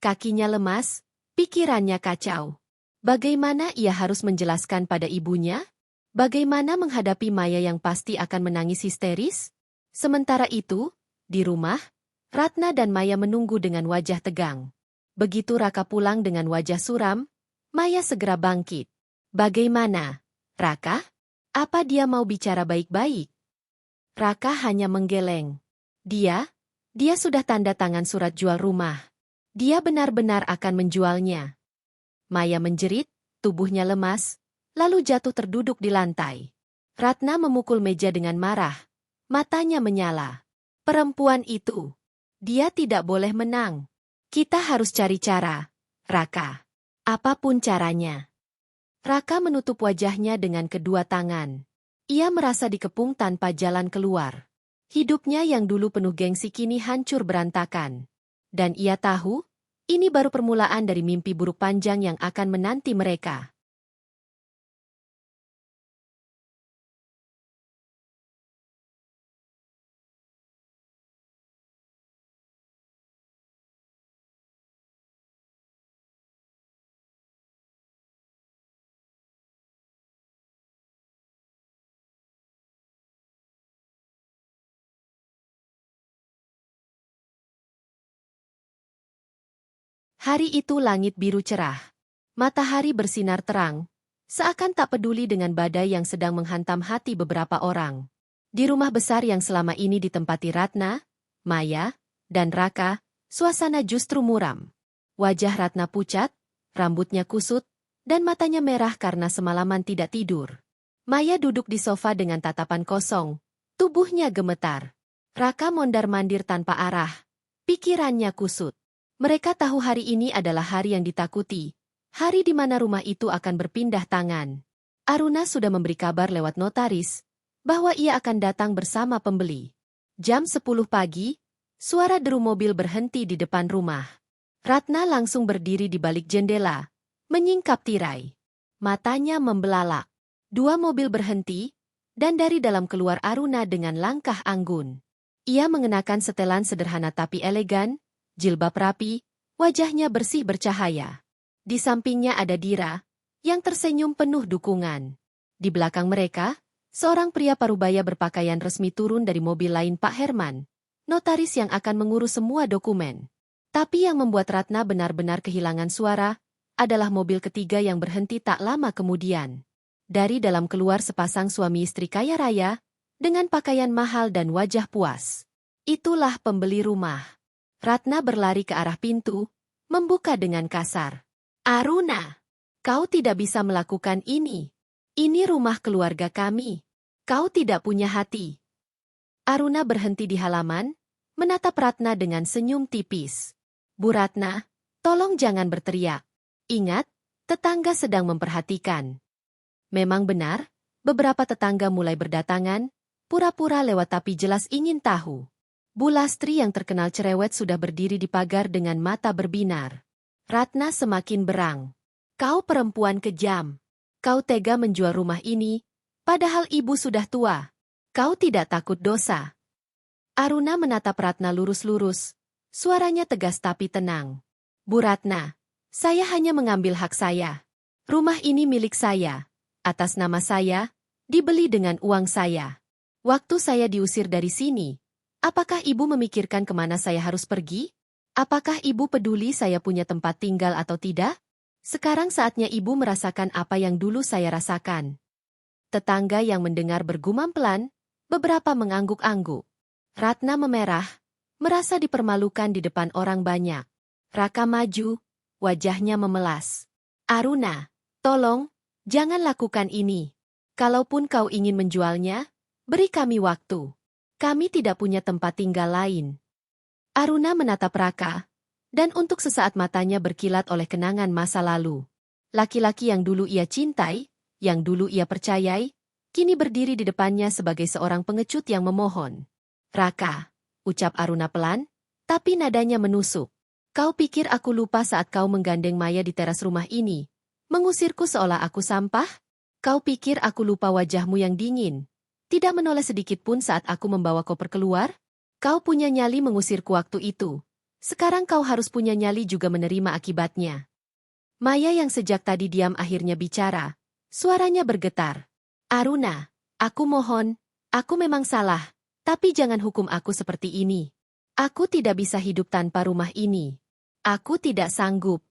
[SPEAKER 1] Kakinya lemas, pikirannya kacau. Bagaimana ia harus menjelaskan pada ibunya? Bagaimana menghadapi Maya yang pasti akan menangis histeris? Sementara itu, di rumah, Ratna dan Maya menunggu dengan wajah tegang. Begitu Raka pulang dengan wajah suram, Maya segera bangkit. Bagaimana, Raka? Apa dia mau bicara baik-baik? Raka hanya menggeleng. Dia sudah tanda tangan surat jual rumah. Dia benar-benar akan menjualnya. Maya menjerit, tubuhnya lemas, lalu jatuh terduduk di lantai. Ratna memukul meja dengan marah. Matanya menyala. Perempuan itu. Dia tidak boleh menang. Kita harus cari cara, Raka. Apapun caranya. Raka menutup wajahnya dengan kedua tangan. Ia merasa dikepung tanpa jalan keluar. Hidupnya yang dulu penuh gengsi kini hancur berantakan. Dan ia tahu, ini baru permulaan dari mimpi buruk panjang yang akan menanti mereka. Hari itu langit biru cerah. Matahari bersinar terang, seakan tak peduli dengan badai yang sedang menghantam hati beberapa orang. Di rumah besar yang selama ini ditempati Ratna, Maya, dan Raka, suasana justru muram. Wajah Ratna pucat, rambutnya kusut, dan matanya merah karena semalaman tidak tidur. Maya duduk di sofa dengan tatapan kosong, tubuhnya gemetar. Raka mondar-mandir tanpa arah, pikirannya kusut. Mereka tahu hari ini adalah hari yang ditakuti, hari di mana rumah itu akan berpindah tangan. Aruna sudah memberi kabar lewat notaris, bahwa ia akan datang bersama pembeli. Jam 10 pagi, suara deru mobil berhenti di depan rumah. Ratna langsung berdiri di balik jendela, menyingkap tirai. Matanya membelalak. Dua mobil berhenti, dan dari dalam keluar Aruna dengan langkah anggun. Ia mengenakan setelan sederhana tapi elegan, jilbab rapi, wajahnya bersih bercahaya. Di sampingnya ada Dira, yang tersenyum penuh dukungan. Di belakang mereka, seorang pria parubaya berpakaian resmi turun dari mobil lain Pak Herman, notaris yang akan mengurus semua dokumen. Tapi yang membuat Ratna benar-benar kehilangan suara, adalah mobil ketiga yang berhenti tak lama kemudian. Dari dalam keluar sepasang suami istri kaya raya, dengan pakaian mahal dan wajah puas. Itulah pembeli rumah. Ratna berlari ke arah pintu, membuka dengan kasar. Aruna, kau tidak bisa melakukan ini. Ini rumah keluarga kami. Kau tidak punya hati. Aruna berhenti di halaman, menatap Ratna dengan senyum tipis. Bu Ratna, tolong jangan berteriak. Ingat, tetangga sedang memperhatikan. Memang benar, beberapa tetangga mulai berdatangan, pura-pura lewat tapi jelas ingin tahu. Bu Lastri yang terkenal cerewet sudah berdiri di pagar dengan mata berbinar. Ratna semakin berang. Kau perempuan kejam. Kau tega menjual rumah ini, padahal ibu sudah tua. Kau tidak takut dosa. Aruna menatap Ratna lurus-lurus. Suaranya tegas tapi tenang. Bu Ratna, saya hanya mengambil hak saya. Rumah ini milik saya. Atas nama saya, dibeli dengan uang saya. Waktu saya diusir dari sini, apakah ibu memikirkan kemana saya harus pergi? Apakah ibu peduli saya punya tempat tinggal atau tidak? Sekarang saatnya ibu merasakan apa yang dulu saya rasakan. Tetangga yang mendengar bergumam pelan, beberapa mengangguk-angguk. Ratna memerah, merasa dipermalukan di depan orang banyak. Raka maju, wajahnya memelas. Aruna, tolong, jangan lakukan ini. Kalaupun kau ingin menjualnya, beri kami waktu. Kami tidak punya tempat tinggal lain. Aruna menatap Raka, dan untuk sesaat matanya berkilat oleh kenangan masa lalu. Laki-laki yang dulu ia cintai, yang dulu ia percayai, kini berdiri di depannya sebagai seorang pengecut yang memohon. Raka, ucap Aruna pelan, tapi nadanya menusuk. Kau pikir aku lupa saat kau menggandeng Maya di teras rumah ini, mengusirku seolah aku sampah? Kau pikir aku lupa wajahmu yang dingin, tidak menoleh sedikit pun saat aku membawa koper keluar? Kau punya nyali mengusirku waktu itu. Sekarang kau harus punya nyali juga menerima akibatnya. Maya yang sejak tadi diam akhirnya bicara. Suaranya bergetar. Aruna, aku mohon, aku memang salah, tapi jangan hukum aku seperti ini. Aku tidak bisa hidup tanpa rumah ini. Aku tidak sanggup.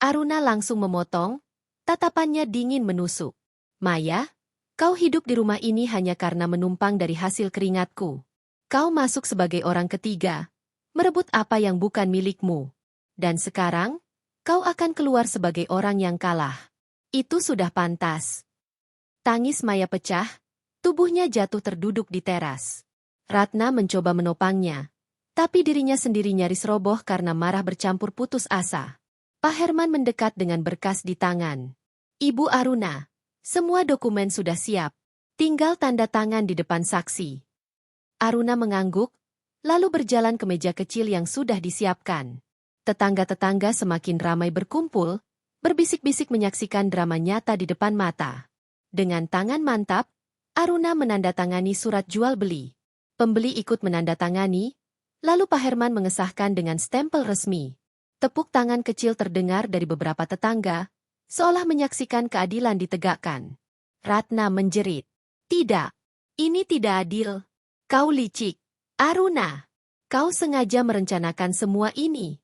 [SPEAKER 1] Aruna langsung memotong, tatapannya dingin menusuk. Maya, kau hidup di rumah ini hanya karena menumpang dari hasil keringatku. Kau masuk sebagai orang ketiga, merebut apa yang bukan milikmu. Dan sekarang, kau akan keluar sebagai orang yang kalah. Itu sudah pantas. Tangis Maya pecah, tubuhnya jatuh terduduk di teras. Ratna mencoba menopangnya, tapi dirinya sendiri nyaris roboh karena marah bercampur putus asa. Pak Herman mendekat dengan berkas di tangan. Ibu Aruna, semua dokumen sudah siap. Tinggal tanda tangan di depan saksi. Aruna mengangguk, lalu berjalan ke meja kecil yang sudah disiapkan. Tetangga-tetangga semakin ramai berkumpul, berbisik-bisik menyaksikan drama nyata di depan mata. Dengan tangan mantap, Aruna menandatangani surat jual beli. Pembeli ikut menandatangani, lalu Pak Herman mengesahkan dengan stempel resmi. Tepuk tangan kecil terdengar dari beberapa tetangga, seolah menyaksikan keadilan ditegakkan. Ratna menjerit. Tidak, ini tidak adil. Kau licik. Aruna, kau sengaja merencanakan semua ini.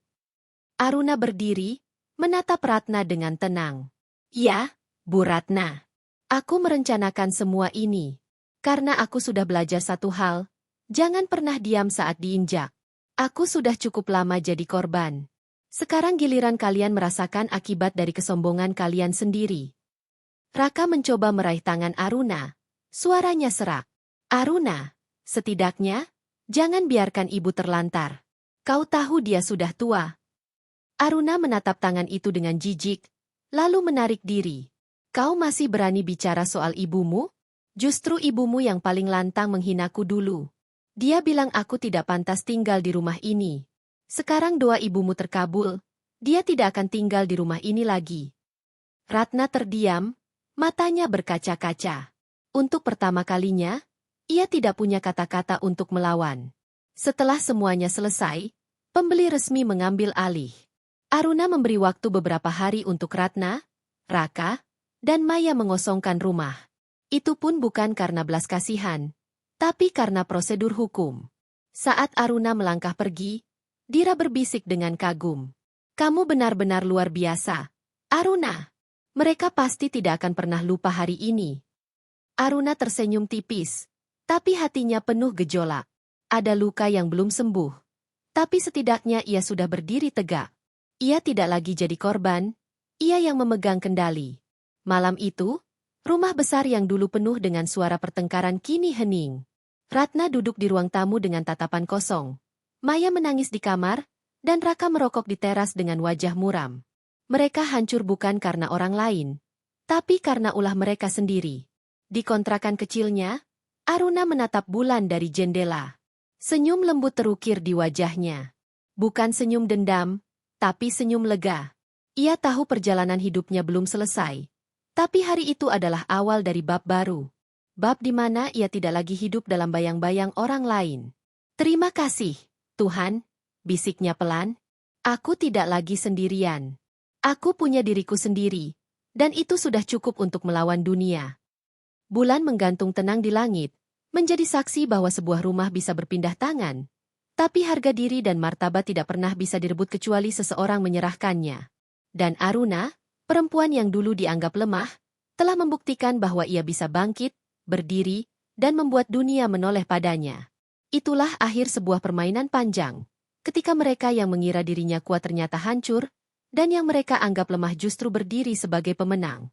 [SPEAKER 1] Aruna berdiri, menatap Ratna dengan tenang. Ya, Bu Ratna. Aku merencanakan semua ini. Karena aku sudah belajar satu hal, jangan pernah diam saat diinjak. Aku sudah cukup lama jadi korban. Sekarang giliran kalian merasakan akibat dari kesombongan kalian sendiri. Raka mencoba meraih tangan Aruna. Suaranya serak. Aruna, setidaknya, jangan biarkan ibu terlantar. Kau tahu dia sudah tua. Aruna menatap tangan itu dengan jijik, lalu menarik diri. Kau masih berani bicara soal ibumu? Justru ibumu yang paling lantang menghinaku dulu. Dia bilang aku tidak pantas tinggal di rumah ini. Sekarang doa ibumu terkabul, dia tidak akan tinggal di rumah ini lagi. Ratna terdiam, matanya berkaca-kaca. Untuk pertama kalinya, ia tidak punya kata-kata untuk melawan. Setelah semuanya selesai, pembeli resmi mengambil alih. Aruna memberi waktu beberapa hari untuk Ratna, Raka, dan Maya mengosongkan rumah. Itu pun bukan karena belas kasihan, tapi karena prosedur hukum. Saat Aruna melangkah pergi, Dira berbisik dengan kagum. Kamu benar-benar luar biasa, Aruna. Mereka pasti tidak akan pernah lupa hari ini. Aruna tersenyum tipis, tapi hatinya penuh gejolak. Ada luka yang belum sembuh, tapi setidaknya ia sudah berdiri tegak. Ia tidak lagi jadi korban, ia yang memegang kendali. Malam itu, rumah besar yang dulu penuh dengan suara pertengkaran kini hening. Ratna duduk di ruang tamu dengan tatapan kosong. Maya menangis di kamar, dan Raka merokok di teras dengan wajah muram. Mereka hancur bukan karena orang lain, tapi karena ulah mereka sendiri. Di kontrakan kecilnya, Aruna menatap bulan dari jendela. Senyum lembut terukir di wajahnya. Bukan senyum dendam, tapi senyum lega. Ia tahu perjalanan hidupnya belum selesai. Tapi hari itu adalah awal dari bab baru. Bab di mana ia tidak lagi hidup dalam bayang-bayang orang lain. Terima kasih, Tuhan, bisiknya pelan. Aku tidak lagi sendirian. Aku punya diriku sendiri, dan itu sudah cukup untuk melawan dunia. Bulan menggantung tenang di langit, menjadi saksi bahwa sebuah rumah bisa berpindah tangan. Tapi harga diri dan martabat tidak pernah bisa direbut kecuali seseorang menyerahkannya. Dan Aruna, perempuan yang dulu dianggap lemah, telah membuktikan bahwa ia bisa bangkit, berdiri, dan membuat dunia menoleh padanya. Itulah akhir sebuah permainan panjang, ketika mereka yang mengira dirinya kuat ternyata hancur, dan yang mereka anggap lemah justru berdiri sebagai pemenang.